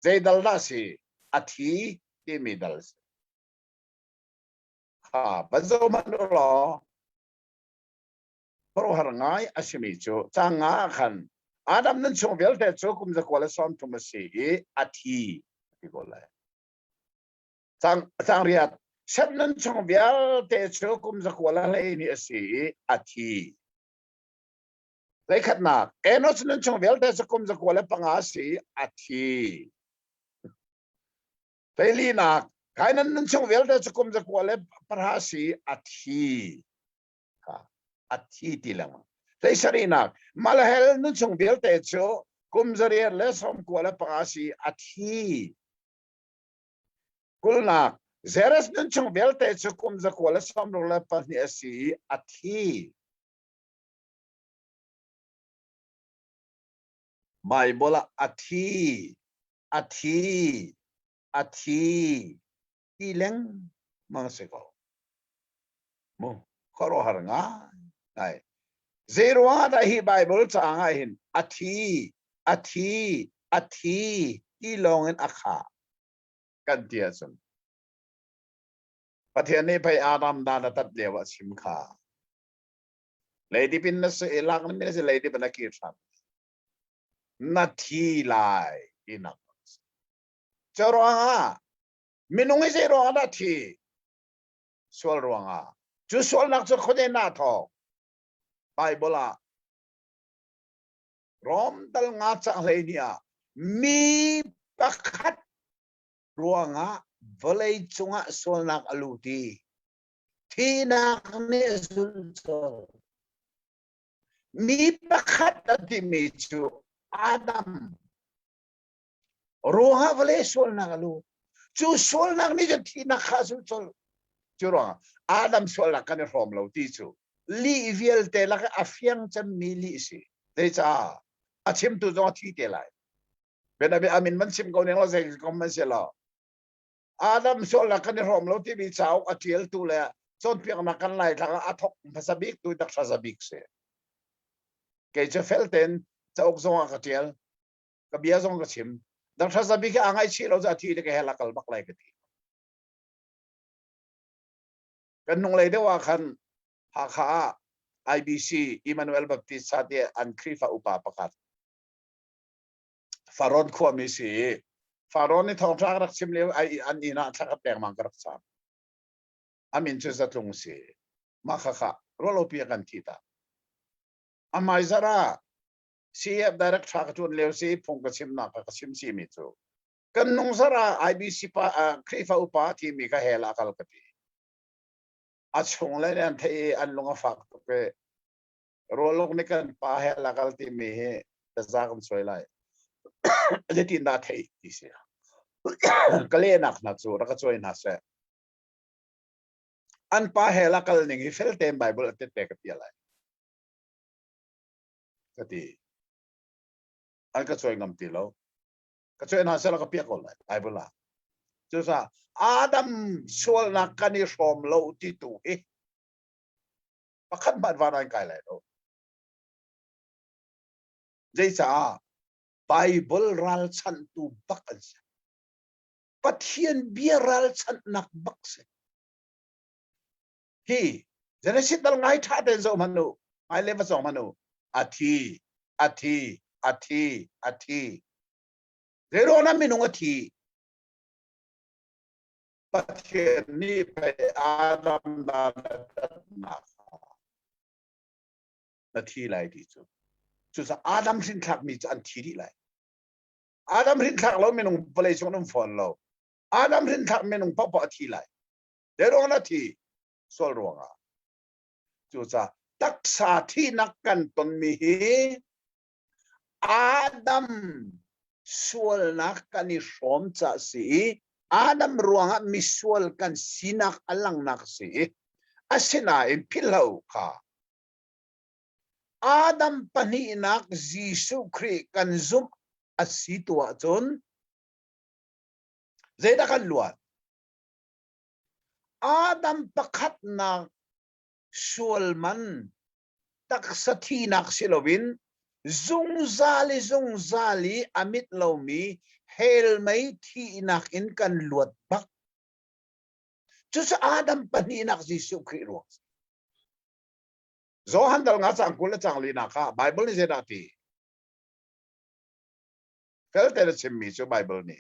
S3: zai dal da se athi ti mi dal se kha bazo man lo pro har ngai asimi chu changa khan Adam nan chung vel te chu kum za kwala som tu ma se athi ti ko la chang riat sat nan chung vel te chu kum za kwala le ni asi athi lai khat na enos nan chung vel te chu kum za kwala panga si athi peli na kainan nan chung vel te chu kum za kwala parha si athi ka athi ti lang lai sarina malahel nan chung vel te chu kum za ria le som kwala panga si athi kulna zeres nun chung velte chukum za kwala som ro la pa ni asi athi Bible athi tileng mang se ko mo khoro har nga ai zero da hi Bible cha nga hin athi tilong en akha kan tia sun pathian ni pai Adam da na tat lewa sim kha lady pin na se elak na se lady bana ki than na thi lai ina choranga minung se ro da thi sol ronga chu sol nak chu khode na tho Bible rom dal nga cha leinia mi pakhat ruanga volei chunga solnak aluti thina ne sul mi pakhat ati mi chu Adam ruanga volei solnak alu chu solnak ni thina khasul sol churanga Adam solnak kan rom lo ti chu li viel te la afiang chan mi li si te cha achim tu zo thi te lai benabe amin man sim ko ne lo se kom man se lo Adam sol la kan rom lo ti bi chau atiel tu le chon piang na kan lai thang athok phasabik tu dak phasabik se ke che felten chauk zong ka tiel ka bia zong ka chim dak phasabik angai chi lo za thi de ke hela kal bak lai ka ti kan nong lai de wa khan ha kha IBC Emmanuel Baptist Sade an Krifa upa pakat Faron ko mi si Faron ni thong thang rak sim le ai an ina thak pek mang karak sa amin chu za tlung si ma kha kha rolo pi kan thita amai zara CF direct thak chun le si phong ka sim na ka sim si mi chu kan nong zara IBC pa Krifa upa ti mi ka hela kal ka ti achung le an thei an lunga fak ke rolok ni kan pa hela kal ti mi he ta za kam soi lai le tin da thei ti si kale nak na chu ra ka choi na se an pa hela kal ning hi fel tem Bible te te ka pi lai ka ti an ka choi ngam ti lo ka choi na se la ka pi ko lai Bible la chu sa Adam sol na kan ni som lo ti tu e pakhat bat wa nai kai lai lo jai cha Bible ral chan tu bak an se pathian biaral chan nak bak se hi jana sit dal ngai tha de zo manu ai le ba zo manu athi zero na minung athi pathian ni pe Adam da na นาทีไรที่สุดจุดอาดัมรินทักมีจะอันทีดีไรอาดัมรินทักเราไม่นุ่งเปลยชงนุ่งฝนเราอาดัมรินทักไม่นุ่งปะทีไรเดี๋ยวนาทีสวลรวงอ่ะจุดตักษาที่นักกันตนมีอาดัมสวลนักกันนิสมจะสีอาดัมรวงมีสวลกันสีนักอลังนักสีอาศินาอิพิลาวค่ะอาดัมปนีนักยิสุคริกันซุมอาศิตัวจนเจดกันลวดอาดัมประคัดนักสวลมันตักสถีนักสิลวินซุงซาลีอามิดลามีเฮลไม่ที่นักอินกันลวดบักจุดอาดัมปนีนักยิสุคริรวงZohan dal nga sang kula chang lina ka Bible ni zeda ti fel tel chimmi chu Bible ni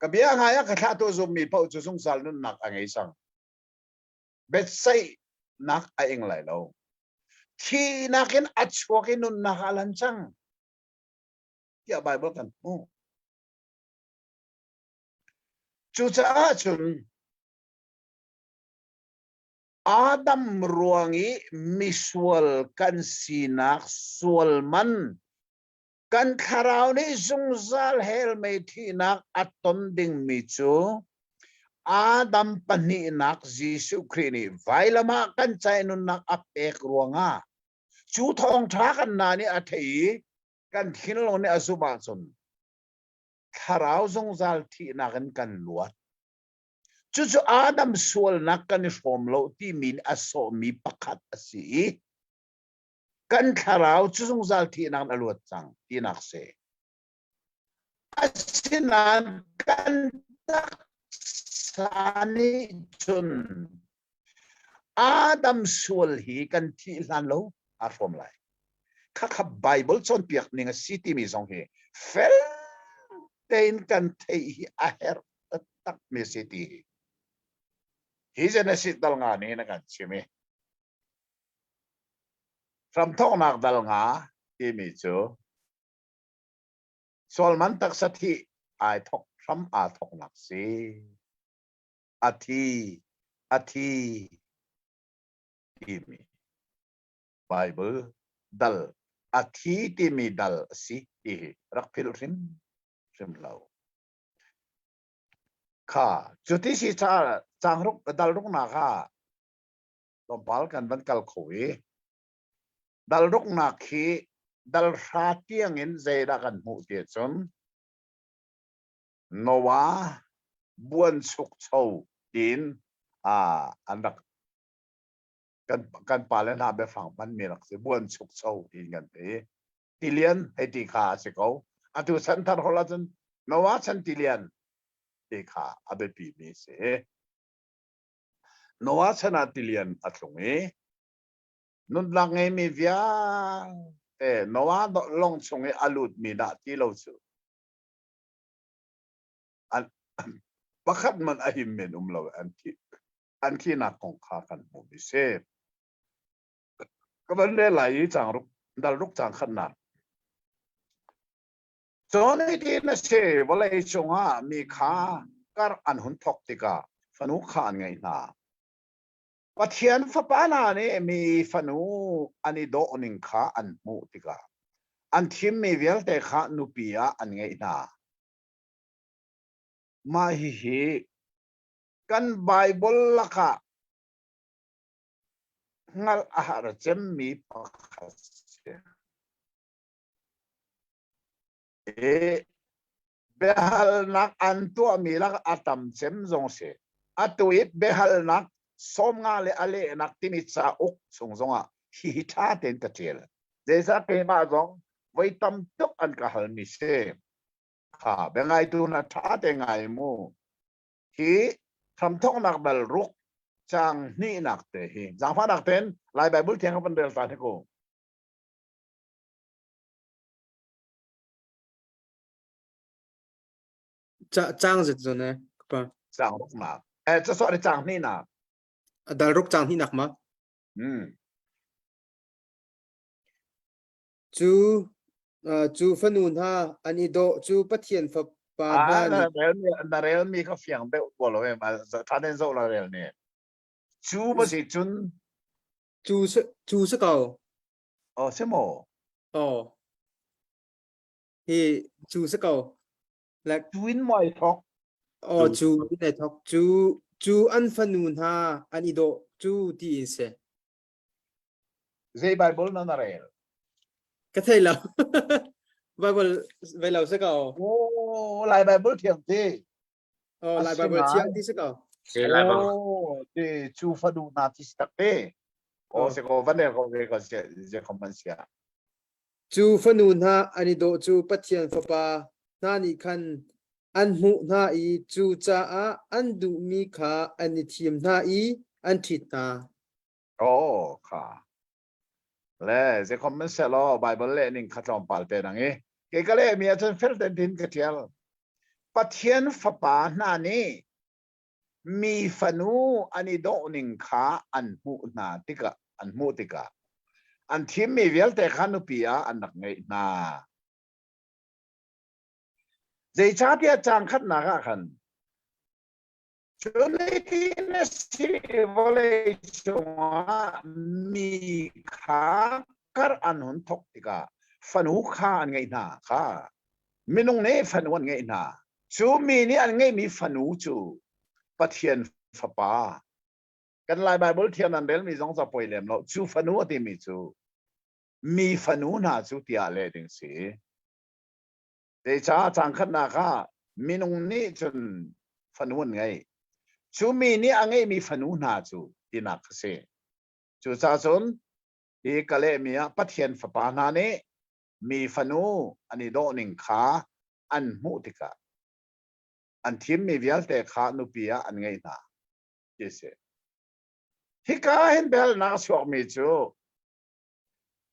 S3: kabia nga ya kha to zum mi pau chu sung sal nun nak angai sang bet sai nak a eng lai lo thi nakin achwokin nun nakalan chang ya Bible kan chu cha chun Adam ruangi miswal kan sinak swalman kan kharau ni zungzal hel mai thinak aton ding michu Adam paninak Jesu Krini vailama kan chainun nak apek ruanga chu thong tha kan na ni athei kan thinlo ni asuba chun kharau zungzal thinak kan luat Chuchu Adam sual nak kan formlo ti min aso mi pakat asi kan kharau chusung zal ti nak aluat chang ti nak se asinan kan tak sani chun Adam sual hi kan ti lan lo a form lai kha Bible chon piak ninga city mi song he fel ten kan thei a her tak me city He's in a sit dal nga ni na kan chimi. From thong nak dal nga imi chu. Solman tak sathi ai thok from a thok nak si. Ati imi. Bible dal ati timi dal si ihi rakpil rim lau. Ka juti si cha chang ruk dal ruk na ka lompal kan ban kal khoi dal ruk na khi dal ra tiang in zeda kan mu tie chon nowa buan suk chou tin andak kan palen ha be phang ban mi rak se buan suk chou tin kan te tilian hai ti kha se ko atu san thar hola chon nowa chan tilian ti kha abe pi mi se Noah chana tilian atlungi nun lang ngai mi via Noah long chungi alut mi da ti lo chu an pakhat man ahim men lo an ki na kong kha kan mu mi se ka ban le lai chang ruk dal ruk chang khan na chon ti na se bolai chunga mi kha kar an hun thok tika fanu khan ngai na Pathian fapana ne mi fanu ani do oning kha an mu tika an thim mi vel te kha nupia an ngai na ma hi kan Bible laka ngal ahar chem mi pakhas behal nak antu mi lak atam chem zong se atuit behal nak som nga le ale nak timi cha ok sung zonga hi tha ten ta tel desa pe ma zong voi tam tuk an ka hal mi se kha be ngai tu na tha te ngai mu hi tham thong nak bal ruk chang ni nak te hi jang pha nak ten lai Bible thiang pan del ta the ko
S1: Trang dịch rồi nè.
S3: chang ruk nak cha so de chang ni nak
S1: Dal ruk trang hi nak ma. chú chú phân nôn ha anh ấy độ chú bắt thiền phật bà na ni
S3: na rel mi ka fiang be bo lo ma ta den zo la rel ne chu ma si chun
S1: chú sức cầu
S3: se mo
S1: thì chú sức cầu là
S3: twin moi thok
S1: chú này thọc chú ăn phân nôn ha anh ấy độ chú đi sẽ
S3: zai bible na rel
S1: cái thầy là Bible về lâu sức cầu
S3: o lai bible thiang te
S1: lại Bible chiang đi sức cầu
S2: se lai ba
S3: te chu fa du na ti stak te se ko van der ko ve ko se comment sia
S1: chú phân nôn ha anh ấy độ chú bắt thiền phật bà na ni khăn anh mu na ý chú cha á anh đủ mi khá anh ấy thiềm na ý anh thịt na
S3: kha le se comment se lo bible le ning khatlom pal te nang e ke ka le mi chen fel den din ka tial pathian fa pa na ni mi fanu ani do ning kha an mu na tika an mu tika an thim mi vel te khanu pia an nak ngai na zai cha tia chang khat na ga khan chuniti na si vole chunga mi kha kar an hun thok tika fanu kha an ngai na kha minung ne fanu an ngai na chu mi ni an ngai mi fanu chu pathian fa pa kan lai bible thian an bel mi zong sa poi lem lo chu fanu ati mi chu mi fanu na chu tia le ding si de cha chang khat na kha minung ni chun fanu an ngai chu mi ni angai mi fanu na chu tina khase chu cha chon e kale mi a pathian fa pa na ne mi fanu ani do ning kha an mu tika an thim mi vial te kha nu pia an ngai na yese hika hen bel na sok mi chu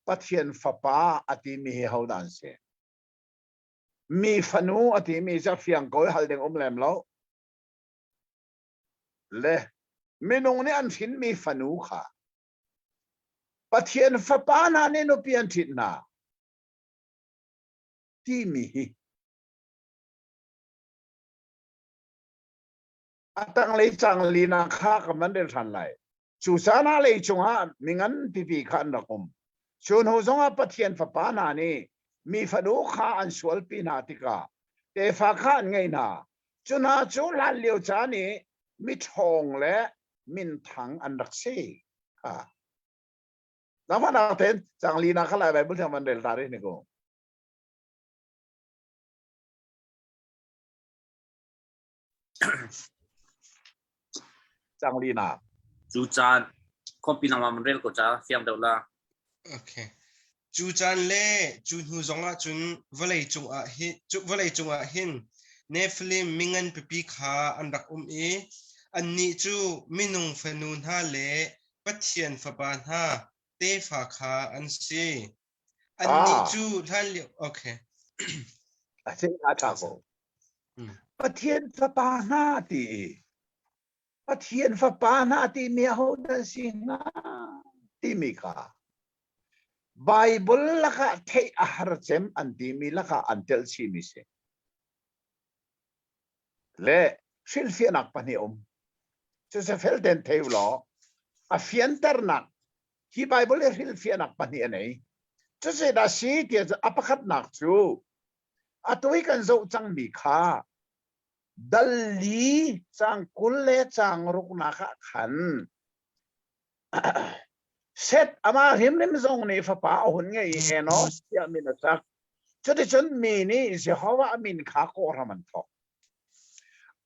S3: pathian fa pa ati mi ho dan se mi fanu ati mi ja fiang koi hal deng lem lo le minung ni an fin mi fanu kha pathian fa pa na ne no pian thit na ti mi atang le chang li na kha ka man del than lai chu sa na le chunga mingan pi pi khan na kum chun ho zonga pathian fa pa na ni mi fanu kha an sual pi na tika te fa kha ngai na chuna chu la liu cha ni mi thong le min thang an rak se ha na fa na ten chang li na kha lai bible thang man del ta ri ni ko chang li na
S2: chu chan copy na ma rel ko cha fiang de la
S4: Okay. Chú chan le chú hu zonga chun valei chung a hin ne film mingan pipi kha andak e anni chu minung fanun ha le pathian fa ban ha te fa kha an si anni chu than li okay
S3: a che a cha ko pathian fa pa na ti pathian fa pa na ti mi ho da si na ti mi kha Bible laka thei ahar chem anti mi laka antel chi mi se le fil fi nak pani chu se fel den thei lo a fian tar nak hi Bible le fil fi nak pani anei chu se da si ti apakhat nak chu atoi kan zo chang mi kha dalli chang kul le chang ruk na kha khan set ama him zong ni fa pa hun ngai eno sia min sak choti chon mi ni Jehovah min kha ko raman tho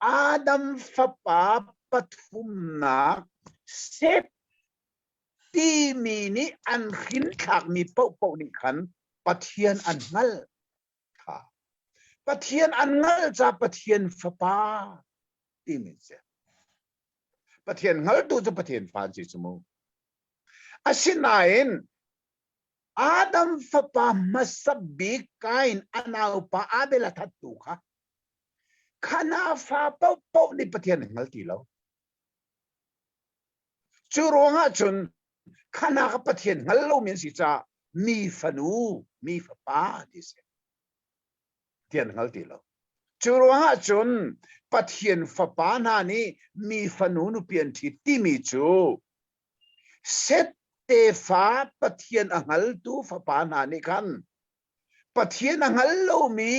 S3: Adam fa pa pathum na set ti mi ni an khin khak mi po ni khan pathian an ngal kha pathian an ngal cha pathian fa pa ti mi se pathian ngal tu cha pathian fa chi sumu asinain Adam fa pa masabi kain anaw pa abela thatu kha khana fa po ni pathian ngal ti lo churonga chun khana ka pathian ngal lo min si cha มีฝันูมีฝป้าดิเสเทียนเขาตีเราจุรวะจนปัทเทียนฝป้านานี้มีฝันูนุเปลี่ยนที่ที่มีจูเซตเตฟ้าปัทเทียนอังลตูฝป้านานี้กันปัทเทียนอังลโลมี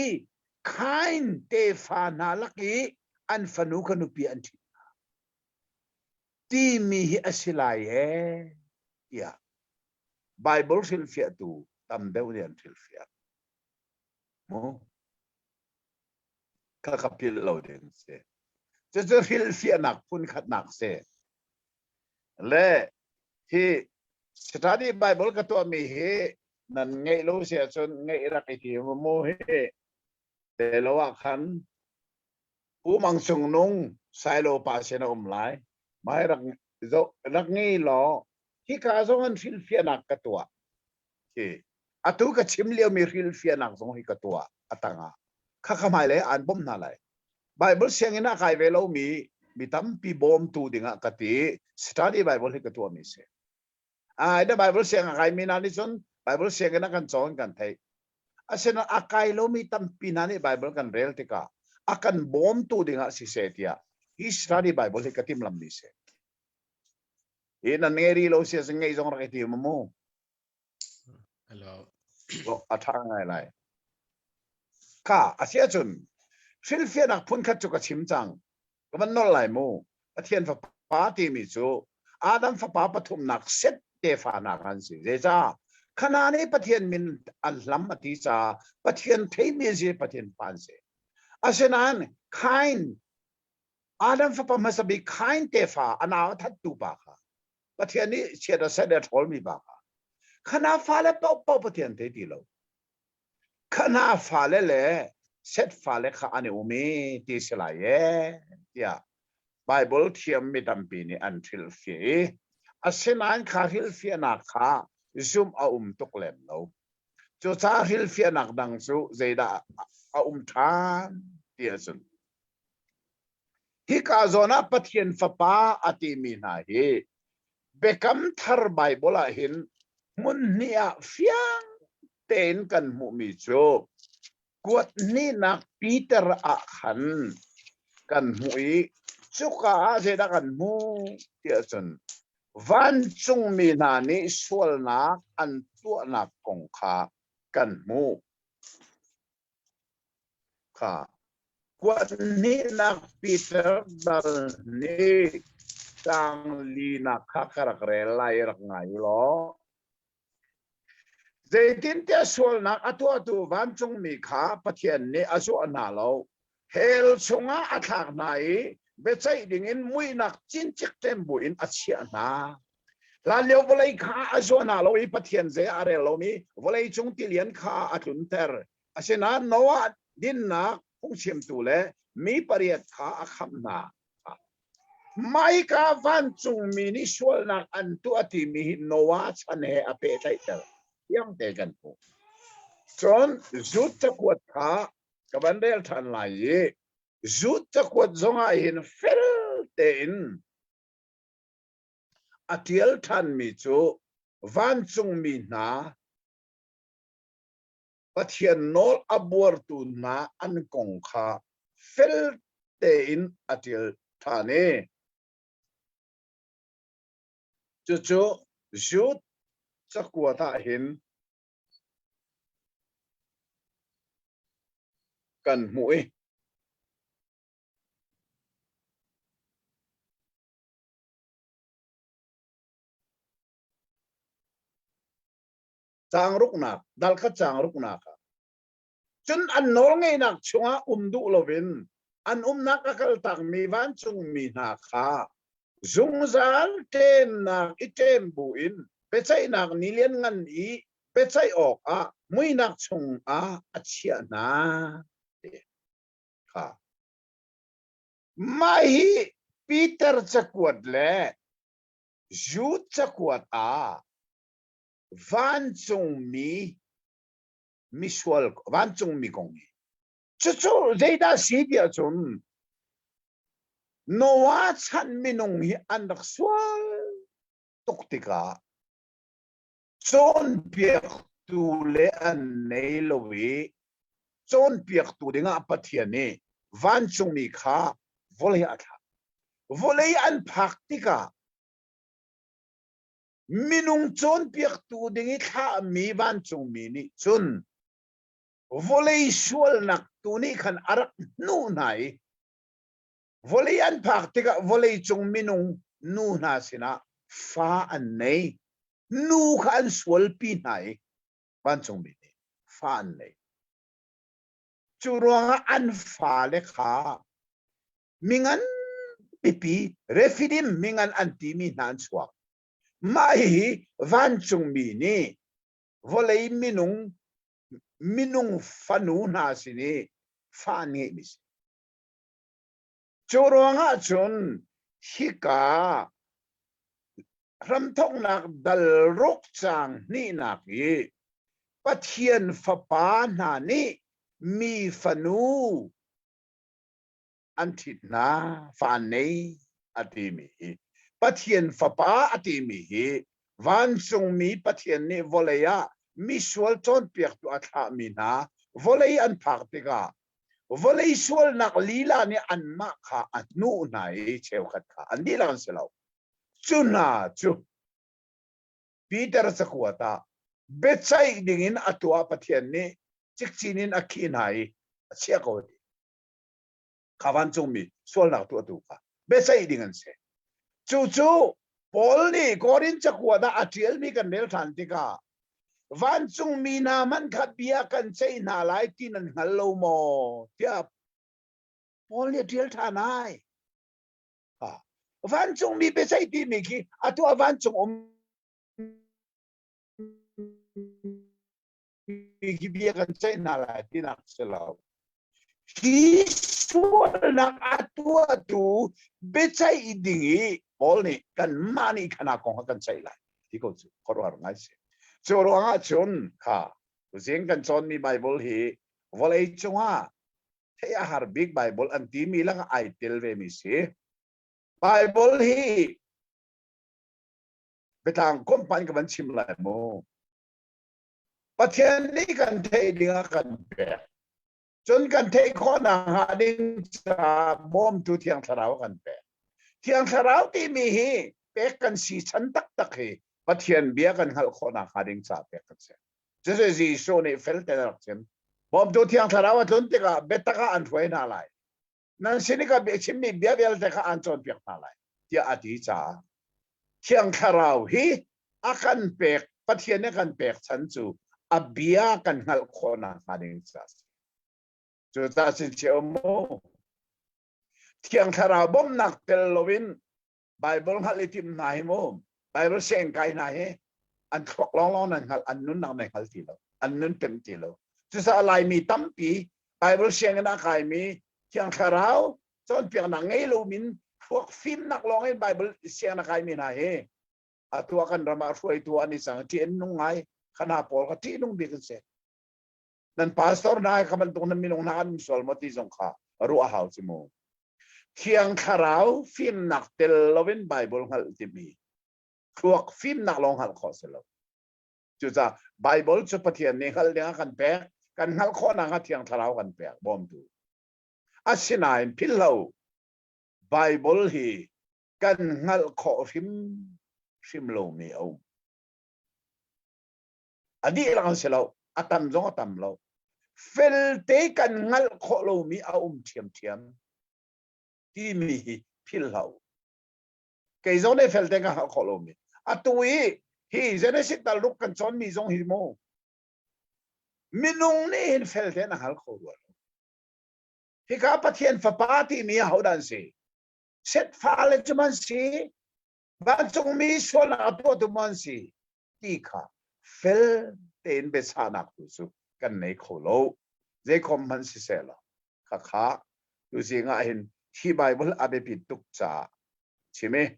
S3: ขันเตฟ้านาลักอีอันฝันูกันนุเปลี่ยนที่มีอสิลายเอBible silfia tu tam deulian silfia mo ka kapil lo den se je silfia nak pun khat nak se le hi study Bible ka to mi he nan ngai lo se chon ngai rak ti mo he te lo wa khan pu mang sung nung sai lo pa se na lai mai rak ngai loที่ข้าส่งอันฟิลเฟียนักกตัวที่อัตุก็ชิมเลี้ยวมีฟิลเฟียนักส่งให้กตัวอัตังอ่ะข้าขมายเลยอ่านบ่มนั่นเลยไบเบิลเสียงน่ะใครเวลามีตั้มปีบอมตูดิ่งอ่ะกติสตาร์ดี้ไบเบิลให้กตัวมีเสียเดี๋ยวไบเบิลเสียงใครมีนั่นนี่ส่วนไบเบิลเสียงน่ะกันสอนกันไทยเช่นอาใครเรามีตั้มปีนั่นนี่ไบเบิลกันเรียลติกาอากันบอมตูดิ่งอ่ะสิเสียที่อ่ะฮิสตาร์ดี้ไบเบิลให้กติมลำมีเสียนั่นเงรีเราเสียสิ่งไงส่งรักที่มั่ว
S4: ฮัลโหล
S3: ก็อัฐางไงไรข้าอาเซียจุนฟิลเฟียนักพุ่นขัดจุกชิมจังก็มันนอลไหลมั่วประเทศฟ้าป้าที่มีจูอาดัมฟ้าป้าปฐุมนักเซตเตฟานักกันสิเจ้าขณะนี้ประเทศมินอัลลัมมาติจ่าประเทศไทยมีสิประเทศปานเสอาเช่นนั้นขันอาดัมฟ้าป้ามาสบิขันเตฟาอันเอาทัดตูปากประเทศนี้เชื่อได้เสด็จทอลมีบ้างขณะฟ้าเล่เป่าประเทศไทยดีแล้วขณะฟ้าเล่เสร็จฟ้าเล่ข้าอันนี้อุมีที่สลายที่ไบเบิลเทียมมีตั้งปีนี้อันทิลฟีอาศัยนั้นข้าทิลฟีนักข้าซุ่มเอาตุกเล่มแล้วจุดจ้าทิลฟีนักดังสู้เจด้าเอาทานที่สุดที่ข้าโซน่าประเทศฟ้าป้าอติมีนาฮี เบคัมทาร์ไบเบิลเห็นมุนเนียฟียงเต้นกันมุมิโจกวดนี่นักปีเตอร์อาขันกันมุยสุขาเจดากันมุเดียสันวันจุงมีนานิสวลนักอันตัวนักกงขากันมุค่ะกวดนี่นักปีเตอร์ดัลนี่จังลีนักขักรักเรลัยรักไงล้อเจตินเตสวลนักอตัววันจงมีขาปะเทียนนี่อสุอนาโลเฮลชงอาอัฐากไหนเบใจดิ่งอินมุยนักจินจิกเต็มบุอินอเชียนาลาเลียววลัยขาอสุอนาโลอีปะเทียนเจอาเรโลมีวลัยจงติเลียนขาอจุนเตอร์อาเชนาโนวาดินนักคงเชื่อมตัวเลยมีปริยัติขาอคำนาไม่กาวันจุงมีนิชวลนักอันตัวที่มีโนวาชันเฮอเปไตเตอร์ยังเตกันปุ๊จนจุดตะกวดขากับบันเดลทันไหลจุดตะกวดจงอาหินฟิลเตนอธิลทันมีจูวันจุงมีนาปัทยนโนลอบวร์ตุนาอันกงขาฟิลเตนอธิลทันเอจู่จุดจะกวดเห็นกันมวยจางรุกนักดัลขจางรุกนักจนอันโนงไงนักช่วงดูลวินอันนักกัลตักมีวันจุงมีนาคาจุงซาลเทนนักอิเทมบุอินเปใจนักนิเลียนงันอีเปใจออกมุยนักชงอัจฉริยะนาค่ะไม่ปีเตอร์จะกวดเล่จูดจะกวดวันจงมีสวลวันจงมีกงจู่เจด้าสีเดียจนโนวาชันมินงฮีอันดักสวลตุกติกาจ chôn piak tu le an nei lowi chôn piak tu dinga pathian ni van chung mi kha volei atha volei an phak tika minung chôn piak tu dingi kha mi van chung mi ni chun volei sual nak tu ni khan arak nu nai volei an phak tika volei chung minung nu na sina fa an nei nu khan sual pi nai van chung mi ni fa an nei churonga an fa le kha mingan pipi refidim mingan anti mi nan chuak mai van chung mi ni volei minung fanu na sini fa ni mi churonga chun hika ram thong nak dal rok chang ni nak yi pathian fa pa na ni mi fanu antit na fa nei atimi pathian fa pa atimi hi van chung mi pathian ni voleya mi sual chon piak tu atha mi na volei an phak tika volei sual nak lila ni an ma kha anu nai cheu khat kha an di lang selo chuna chu Peter sakwata bechai dingin atua pathian ni chikchinin akhinai achia ko kawan chung mi sual nak tu atu ka bechai dingan se chu Paul ni korin chakwada atiel mi kan nel than tika van chung mi na man khat bia kan chei na lai tin an hallo mo tia Paul ni atiel thanai ha van chung mi bechai ti mi ki atua van chung ki bia kan chei na lai tin ak selo ki sual nak atua tu bechai dingi Paul ni kan mani kana kong kan chei lai ti ko chu korwar ngai se choranga chun kha uzeng kan chon mi Bible hi volei chunga thei a har big Bible an ti mi lang ai tel ve mi se Bible hi betang kompan kan chim lai mo pathian ni kan thei dinga kan pe chun kan thei kho na ha ding cha bom tu thiang tharau kan pe thiang tharau ti mi hi pe kan si chan tak hi pathian bia kan hal kho na ha ding cha pe kan se je ji so ne fel te rak chen bom tu thiang tharau thun te ka betaka an thoi na lai nan sini ka be chim mi bia bel te ka an chon pe na lai tia ati cha thiang tharau hi akan pe pathian ne kan pe chan chu abia kan hal kho na ha ding cha chu ta sin che mo thiang tharau bom nak tel lovin Bible hal itim nai mo Bible seng kai nai he an thok long nan hal an nun nak nai hal ti lo an nun tem ti lo chu sa lai mi tampi Bible seng na kai mi thiang tharau chon piang na ngei lo min phok phim nak long in Bible seng na kai mi na he atua kan rama ruai tu ani sang ti en nung ngai khana pol ka ti nung bi kan se nan pastor na kaman tung nan minung na kan sol mo ti jong kha ru a hau chi mo thiang tharau phim nak tel lovin Bible hal ti mi khuak phim nak long hal kho se lo chu cha Bible chu pathian ne hal ding kan pe kan hal kho na nga thiang tharau kan pe bom tu asina in pillow Bible hi kan hal kho phim lo mi au adi lang se lo atam jong atam lo fel te kan ngal kho lo mi a thiam ti mi pillow cái giống này phải tên cái khó lắm à tôi hi giờ này sit dal ruk kan chọn mi giống hi mo minung này hin phải tên hal khó lắm hi cả pathian pha party mi hậu đàn si set pha lên cho man si ban chung mi so na to to man si ti kha phải tên be sa nak tu su kan nei khó lo dễ kom man si se la kha tu si nga hin hi Bible abe pi tuk cha chime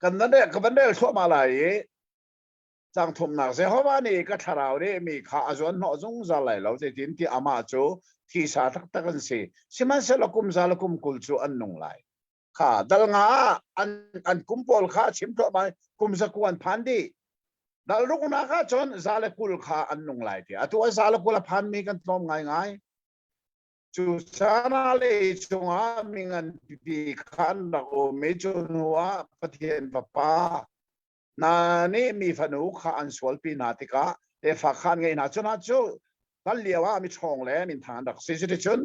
S3: kan nan de kan de so ma lai chang thum nak se hawa ni ka tharau de mi kha azon no zung za lai lo je tin ti ama chu thi sa tak tak an se siman se lakum za lakum kul chu an nong lai ค่ะดัลงาอันกุมพอลค่ะชิมตัวไปกุมสกุลพันดีดัลรุกนาค่ะจนซาเลกุลค่ะอันนุ่งไหลที่ตัวซาเลกุลพันมีกันตอมง่ายจูสานาเลยจงอามีเงินปีขันดักโอเมจุนหัวปะเทียนปะปานานี่มีฝนุขาอันสวลปีนาติกาเอฝักขันไงนะจุนจูนั่นเรียกว่ามีช่องแหลมินทางดักสิจิตชน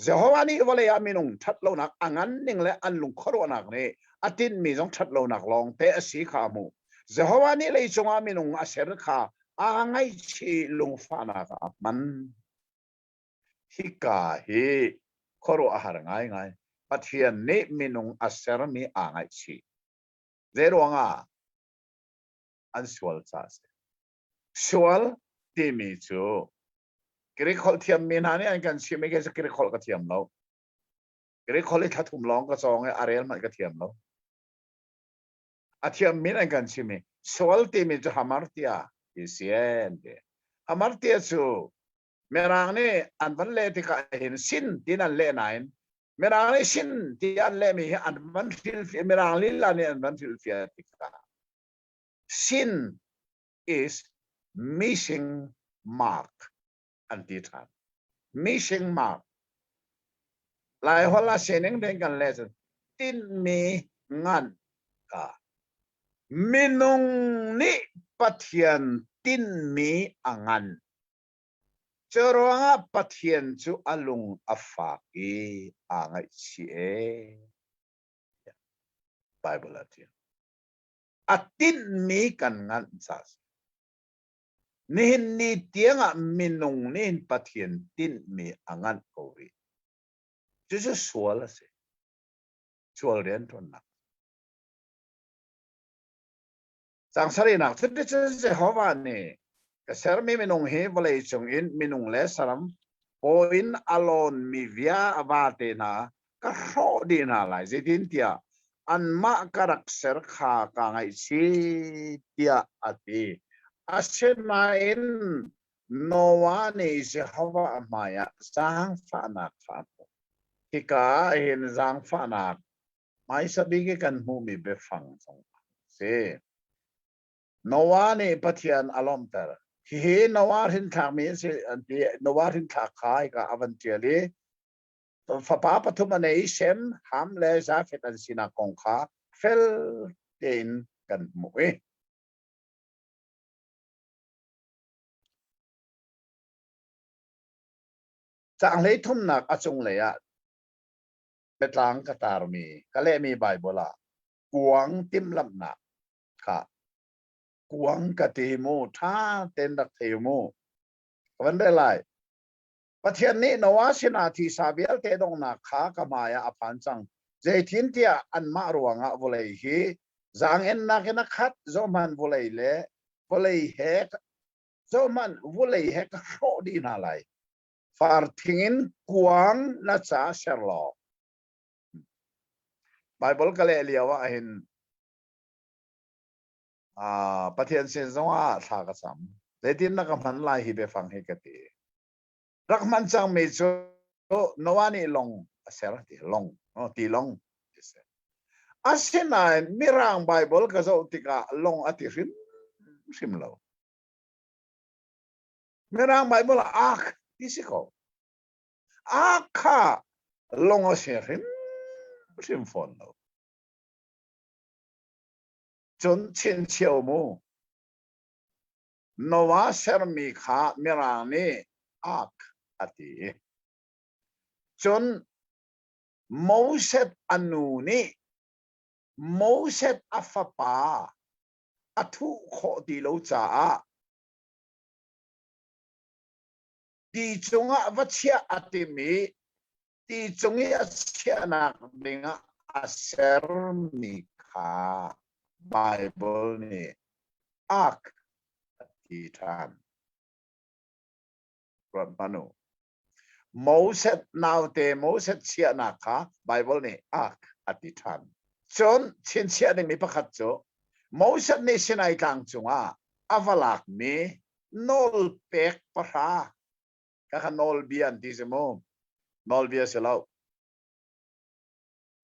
S3: เจ้าว่านี่วันเลยมีนุ่งทัดโลนักอังันนิ่งและอันลุงขรวนักเนี่ยอาทิตย์มีจงทัดโลนักลองเตะสีขามูเจ้าว่านี่เลยจงอามีนุ่งอาเสรขาอังไงชีลุงฟานักมันฮิกาฮีขรวอาหารง่ายปัจจัยนี้มีนุ่งอาเสรมีอังไงชีเจ้าว่าง่าอันสวลซาเซสวลที่มีจูกรีกอลเทียมมีนานี่อันกันชิมไม่แค่จะกรีกอลก็เทียมแล้วกรีกอลที่ถ้าทุ่มลองก็ซองไอ้อารีเอลมันก็เทียมแล้วอาเทียมมีอันกันชิมสวลที่มีจูฮามาร์ติอาอิเซียนเดฮามาร์ติอาจูเมื่อรังนี่อันวันเล่ที่ก็เห็นสินที่นั่นเล่ไหนเมื่อรังนี่สินที่อันเล่มีอันวันฟิลเมื่อรังลิลลานี่อันวันฟิลเฟียติกาสิน is missing markอันที่ท่าน missing mark หลายคนละเสียงเด้งกันเลยตินมีงานกะมินุงนี่ปะเทียนตินมีงานเจอรังปะเทียนจูอลุงอฟากีอังไอชีเอไบเบิลที่อัตินมีกันงานซาสนี่นี่เตียงมินุงนี่ปะเทียนตินมีงานโอริจะสวลสิสวลเรียนทุนนักสังสารีนักที่จะหัววันนี้ก็เสริมมินุงเฮวเลยจงอินมินุงเลสรำโออินอลอนมีวิอาบาเตนะก็โรดีน่าไลซิทินเตียอันมากระดักเสรขากังไอซีเตียอติอาเชนาอินโนวานีจะหัวมายาสังฟานักฟาที่กาเห็นสังฟานักไม่สบิกกันหูมีเบฟังสงเสโนวานีปะเทียนอารมณ์แต่ที่โนวาหินทางมีสิอันที่โนวาหินทางขายกับอวันเจลีฟ้าป้าปฐุมในเซมหามเลซาเฟตันสินากงขาเฟลเต็นกันมวยจากเลยทุ่มหนักอจงเลยอะเป็นทางกตารมีก็เลยมีใบโบราณกวงติมลำหนักค่ะกวงกติมูท่าเต็นดักเทมูวันได้ไรประเทศนี้นวสินาทีสาบิลเตดงนักขากมายาอภันจังเจทินเตียอันมารวงะวเลยฮีจางเอ็นนักนักขัดโจมันวเลยเล่วเลยเฮกโจมันวเลยเฮกโชดีนาไลฟาร์ทิงกวงนัชชาเชลล์ไบเบิลก็เลยเรียกว่าเห็นประเทศเซนซว่าทากสัมเจทินนักมันไล่ฮีไปฟังเฮกตีรักมันจังมีจูโนวานี่ลงเสร็จลงตีลงอาเซนัยมีร่างไบเบิลก็จะติกาลงอติริมเรามีร่างไบเบิลอักที่สิเขาอักข้าลงเสียริมฝนเราจนชินเชียวมูโนวาเซอร์มีขามีร่างนี้อักอติจนโมเสสอนุนีโมเสสอัฟปาอัทุโคดีโลจ่าดีจงอาวัชยาอติมีดีจงอาเชียนักบิงอาเซอร์มิคาไบเบิลนี่อักอติทานรันปานุโมเสสนาวเตโมเสสเชียนักค่ะไบเบิลนี่อักอติทานจนชินเชียนึงมีประคัตโจโมเสสนี่สินัยกลางจงอาอวลักมีโนลเป็กปะราก็ขนอลเบียนที่สมองนอลเบียเสลา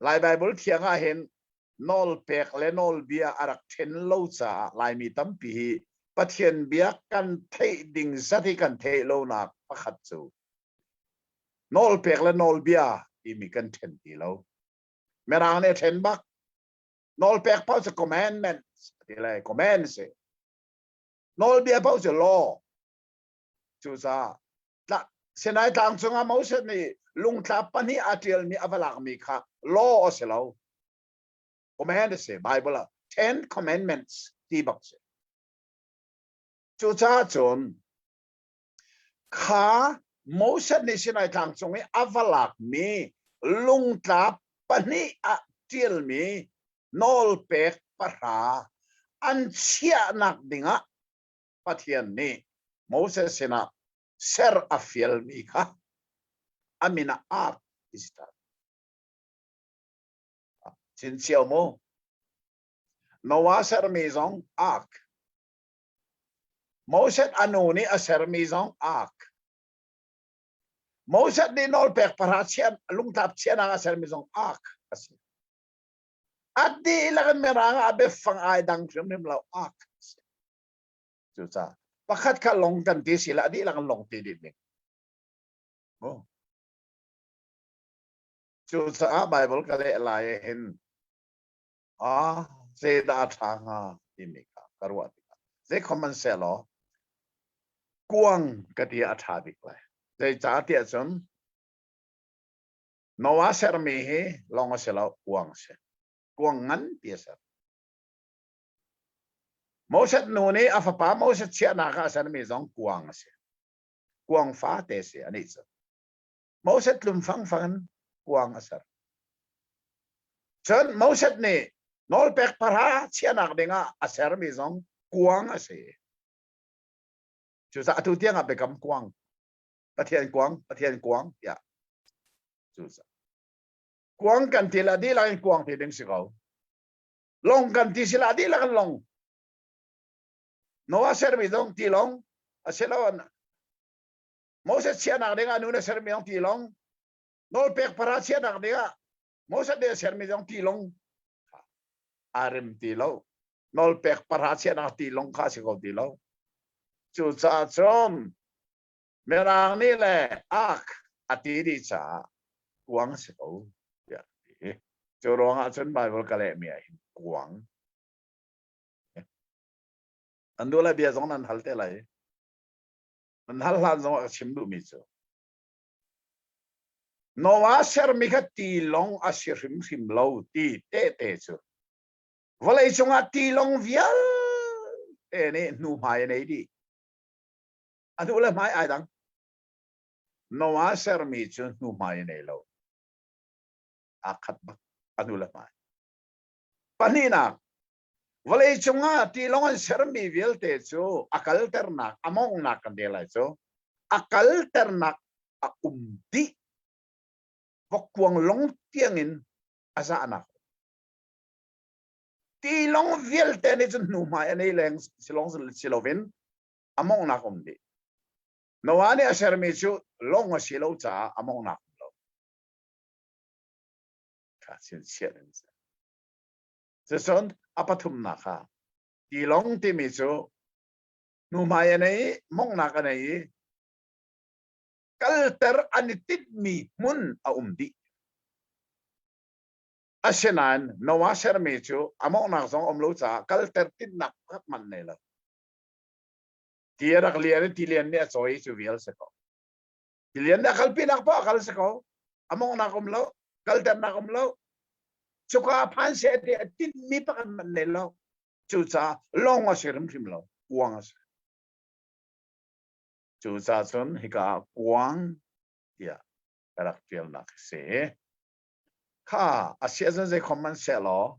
S3: ลายไบเบิลเทียงเห็นนอลเปกและนอลเบียอารักเทนโลจ่าลายมีตั้มปีปะเทียนเบียกันเทดิ่งสัติกันเทโลนักประคัตจูนอลเปกและนอลเบียอีมีกันเทนตีโลเมื่อรางเนี่ยเทนบักนอลเปกเป้าจะ commandment ที่ไร command เสนอลเบียเป้าจะ law จูซาละเส้นไหนทางสงฆ์มอสนี่ลุงทับปนีอาเทียลมีอวลักมีค่ะ law เสเรา command เส Bible 10 commandments ที่บักเสจูซาจนข้ามอสนี่เส้นไหนทางสงฆ์อวลักมีลุงทับปนีอาเทียลมีนอลเปกปะราอันเชียนักดิ่งะปะเทียนนี่มอสเสนาser a fiel mika amina art istat sin siao mo noa ser maison ark moset anoni a ser maison ark moset ni nol pek paratian lung tap chian a ser maison ark adi ilagan meranga abe fang ai dang trim lau ark chusa pakat ka long kan ti sila di lang long ti din oh chu sa bible ka le lai hen se da thanga ini ka karwa se common se lo kuang ka ti atha dik lai se cha ti chon noa ser mi he long se lo kuang ngan ti sa Moset nuni afapa Moset chia naka asan mi zong kuang se kuang fa te se ani sa Moset lum fang fangan kuang asar chen Moset ni nol pek para chia nak denga asar mi zong kuang ase chu sa tu tiang a bekam kuang pathian kuang ya chu sa kuang kan tila di lang kuang ti ding sikau long kan ti sila di lang long Noa ser mi dong tilong aselon Moses sia nak denga nuna ser mi dong tilong nol pek para sia nak denga Moses de ser mi dong tilong arem tilo nol pek para sia nak tilong ka si ko tilo chu cha chom merang ni le ak ati di cha kuang se ko ya chu rong a chen bible ka le mi ai kuang Andula biar zong nan halte lai, nan hal hal zong chimdu miso. Noa ser mika tilong asirim simlau ti te so. Walai chunga tilong vial, ne nu mai ne di. Andula mai ai dang. Noa ser mi chun nu mai ne lo. Akat ba andula mai. Panina. Walai chunga tilong an ser mi vial te so akal ternak among nak kandela so akal ternak di wakwang long tiangin asa anak tilong vial te ni chun nu mai ani leng silong silovin among nak di nawani aser mi chu long silo cha among nak lo ka sin sian Seson apatum naka tilong timiso numaya nei mong naka nei kalter anitit mi mun a umdi asenan nawaser mecho among nak song omlo cha kalter tit nak kat man nei la tiara klian tilian ne choi chu vial se ko tilian na kalpi nak pa kal se ko among nak omlo kalter nak omlo Chuka pan se de tin mi pa kan man lo chu cha long a sirim sim lo kuang as chu cha chon hika kuang ya karak fiel nak se kha asia zan ze common se lo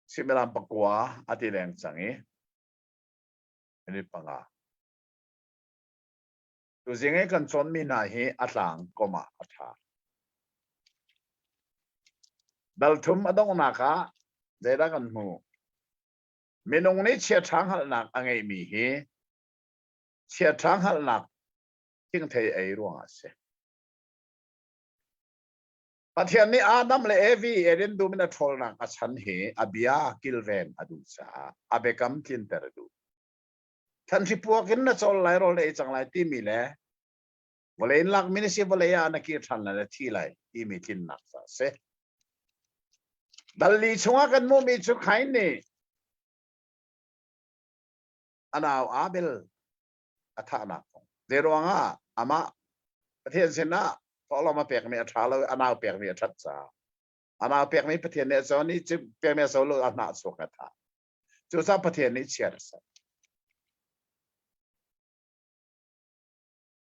S3: similam pakwa ati leng changi ani panga tu zinge kan chon mi na hi atlang koma atha Dalthum adong naka zeda kan mu minung ni chia thang hal nak angai mi hi chia thang hal nak ting thei ai ruang ase ประเทศนี้อาดัมและเอวีเอเดนดูมินาทอลนักอาชันเหอาบิยากิลเวนอดุษาอาเบกัมทินเตอร์ดูท่านที่พวกกินน่ะโซลไลโรเลยจังไรที่มีแหละวันเอ็นลักมินิสิวันเลยอานักกีฬานั่นที่ไรที่มีทินนักซะเสดัลลีชงกันมุมีชุกไข่นี่อันเอาอาเบลอัฐานักเดรวงอ่ะอามาประเทศเซน่าพอเรามาเปียกมีอัฐาแล้วอันเอาเปียกมีอัฐจ้าอันเอาเปียกมีประเทศเนี่ยโซนนี้จะเปียกมีโซโลอันน่าสุขอัฐาจุดสามประเทศนี้เชียร์สัก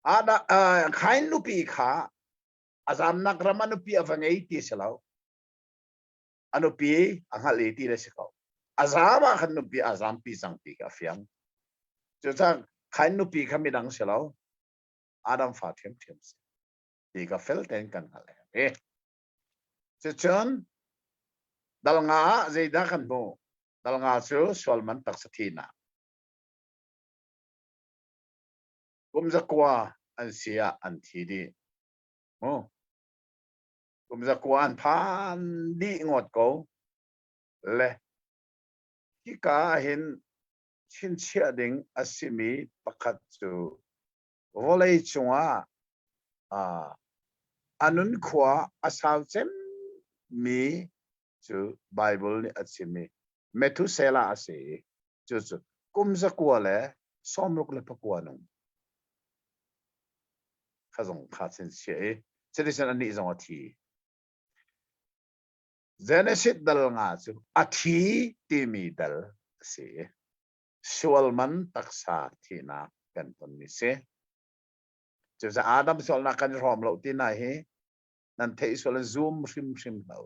S3: อาดาไข่นุปีขาอาจารย์นักรามานุปีอฟังไอตีเสลาอนุปีอังหาลีตีเลสเขาอาจารย์ว่าขันนุปีอาจารย์ปีสังปีกับเฟียงจุดนั้นไข่นุปีขมิดังเสลาอาดัมฟาเทียมเทียมสิปีกับเฟลเทนกันอะไรจุดนั้นดัลงาใจดักกันโมดัลงาสู้สวลมันตักสตีนากุมจะกว่าอันเสียอันทีดีโอ้กุมจะกว่าอันพานดีงดกูเลยที่กาเห็นชินเชียดิงอาศิมีประคัตจูวอลเลยจังว่าอันนั้นขวาอาสาวเจมมีจูไบเบิลนี่อาศิมีเมทุเซลาอาศิจูกุมจะกว่าเลยสมรุกเลยปะกว่านุ่งข้าส่งขาดเส้นเสียเจดิสันอันนี้ส่งอาทีเจเนซิตดัลงาจูอาทีที่มีดัลเสียสวลมันตักษาที่นักกันตอนนี้เสียจะอาดัมสวลนักกันรอมเราที่ไหนนั่นเทสวลซูมริมเรา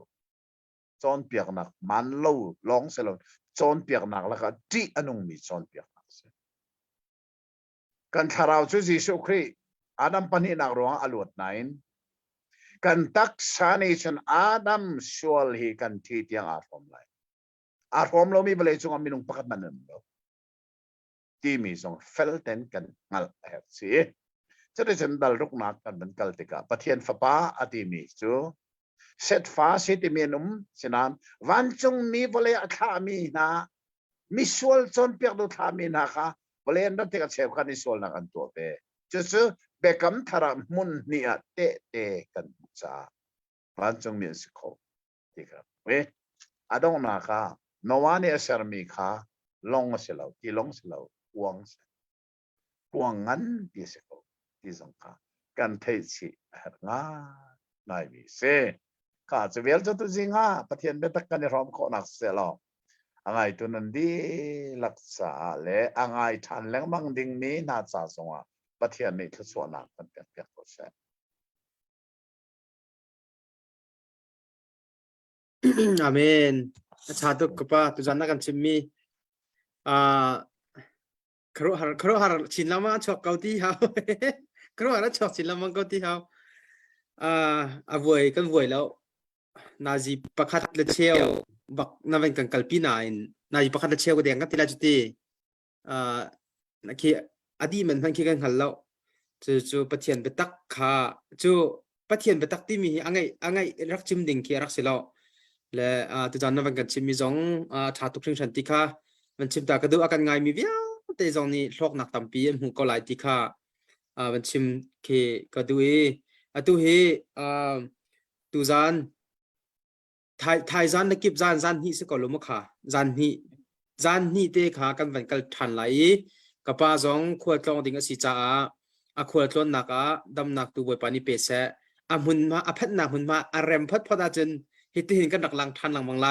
S3: จอนเปียกนักมันเราลองเสร็จแล้วจอนเปียกนักแล้วก็จีอันนุ่งมีจอนเปียกนักเสียกันทาราจูจิสุครีอาดัมปนินักร้องอลวดไหนกันตักษาในฉันอาดัมชวลฮีกันที่เตียงอารมณ์ไรอารมณ์เรามีเบลจุงอามินุงปักมันนั่นเราที่มีส่งเฟลเทนกันงัลเฮสีจะได้ฉันดัลรุกนักกันเป็นกัลติกาปะเทียนฟ้าป้าอติมีจูเซตฟ้าเซติมีนุ่มฉะนั้นวันจงมีเบลอัฐามีนะมิชวลจนเปียกดูทามีนะคะเบลนั่นที่กับเชฟกันนิสวลนักอันตัวเป้จะเบกัมทารามุนนี่อะเตกันจ้าวันจงมีสิโคที่ครับอาดงนาคานวานี่เสรมีค่ะลงเสลาที่ลงเสลากวงงั้นที่สิโคที่สงค่ะกันเทชิหรงานายมีเสข้าจะเวลจะตุจิงะประเทศเบตักกันในรอมโคนักเสลาอังไงตัวนั้นดีรักษาและอังไงทันแรงบังดิ่งนี้น่าจะสงะประเทศนี้ทุกส่วนนักเป็นเปียกตัวเส
S1: อาเมนชาตุกปะตุจันนักกันชิมีครูหาชินลามาชอบเกาที่เขาครูหาชอบชินลามาเกาที่เขาอวยกันอวยแล้วนาจีประคัตเลเชลบักนาเป็นกันกัลปีนายนาจีประคัตเลเชลก็เดียงกันที่ละจุดที่นักเขียอดีมันพันเขียกันหันแล้วจู่ปะเทียนไปตักขาจู่ปะเทียนไปตักที่มีอังไงรักจิมดิ่งเขียรักเสลาและตุจันนาเป็นกันชิมีจงชาตุกชิงชันติค่ะมันชิมตากระดูอากันไงมีเวียแต่จงนี้โลกนักตั้มปีหูก็หลายติค่ะมันชิมเคกระดูตุเฮตุจันไทยจันนักกิบจันนี่สกอลมุค่ะจันนี่เตะค่ะกันเป็นกันทันไหลกับป้าจงขวดลองดิ่งสิจ้าขวดลอนนักดำนักตัวบอยปานิเปเสหุ่นมาพัดนักหุ่นมาเร็มพัดพอดาจนเห็นเห็นกันหลักลังทันหลังบางไล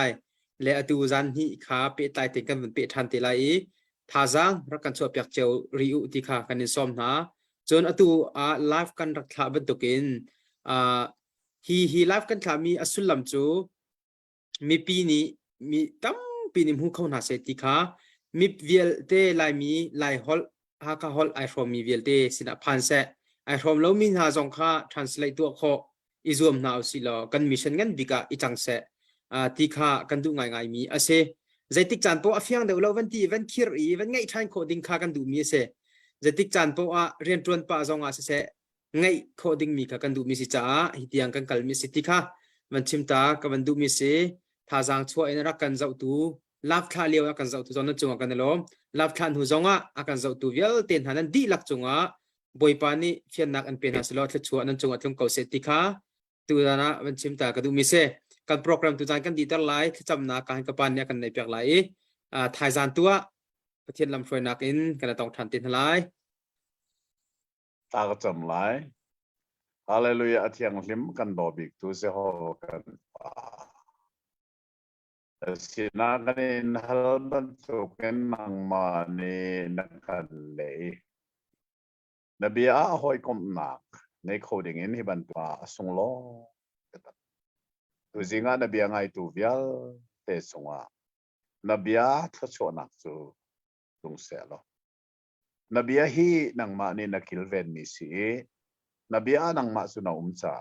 S1: และตุจันนี่ค่ะเปตายติกันเป็นเปทันติไลท่าจังรักกันชอบอยากเจ้าริอุติค่ะกันในซ้อมนะจนตุไลฟ์กันรักษาบรรทุกินฮีไลฟ์กันค่ะมีอสุลัมจูมีปีนี้มีตั้มปีนี้หูเข้าหน้าเศรษฐีค่ะมีเวลเตไลมีไลฮอลฮากาฮอลไอฟอร์มมีเวลเตสินะพันเซไอฟอร์มแล้วมีหาจงค่ะ translate ตัวข้ออิจวมนาอุสิลอกันมิชชั่นกันบิกาอิจังเซที่ค่ะกันดูง่ายมีอาเซใจติกจันโปอฟิยังเดี๋ยวเราวันที่วันคิรีวันไงทันโคดิ้งค่ะกันดูมีเซใจติกจันโปเรียนตรวนป้าจงอาเซไงโคดิ้งมีค่ะกันดูมีสิจ้าฮิตยังกันกัลมีสิที่ค่ะ มันชิมตากับมันดูมิเสทาจางชัวอินรักกันเจ้าตูลาบท่าเลียวกันเจ้าตูจอนนั้นจงกันนะล้อมลาบท่านหูจงอ่ะกันเจ้าตูเวลเต็นหันนั้นดีลักจงอ่ะบอยปานี่เฟียนนักอันเป็นฮัสลอดชัวนั้นจงอ่ะทงเกาเสติค่ะตัวนั้นมันชิมตากับดูมิเสกันโปรแกรมตัวจานกันดีตลายจำนักการกับปานเนี่ยกันในเปียกไหลทายจานตัวประเทศลำฟอยนักอินกันต้องทันตินทลาย
S3: ตากจำไลฮาเลลูยาที่ยังลิมกันดอบิกตุเซฮอกันสินากันอินฮัลบันตุกันนังมานีนักกันเลยนบีอาหอยกมนักในโคดิ่งอินฮิบันตัวสงโลตุจิงานบียังไงตูวิลเตสงานบีอาทัชวนักจูตุงเสลนบีอาฮีนังมานีนักคิลเวนมิสีนบีอานังมาสุนาจา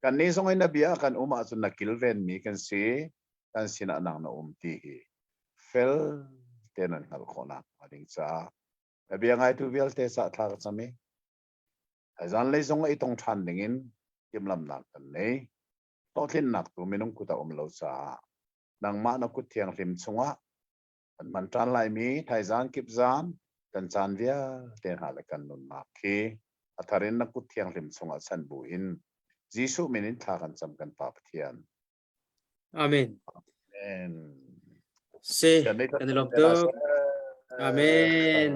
S3: กันนี้สงไอ้นบีอากันมาสุนักคิลเวนมีกันสีกันสินะนังนาตีฮีเฟลเตนันฮัลโคนักมาดิ้งจ้านบียังไงตูวิลเตสะทาร์สมีไอ้จันเลยสงไอ้ตรงทันดิ่งินยิมลำนักกันนี้ต้องทิ้งนักตัวไม่นุ่งกุตาเลวซานังมานักกุเทียงริมสงะมันจันไลมีไทยจานกิบจานกันจานเวียเตนหาเลกันนุนนักคีอัธรินนักกุเทียงริมสงะสันบุอินจีสุมินินทากันจำกันปาปเทียน
S1: อาเมนเซกันในลมตัวอาเมน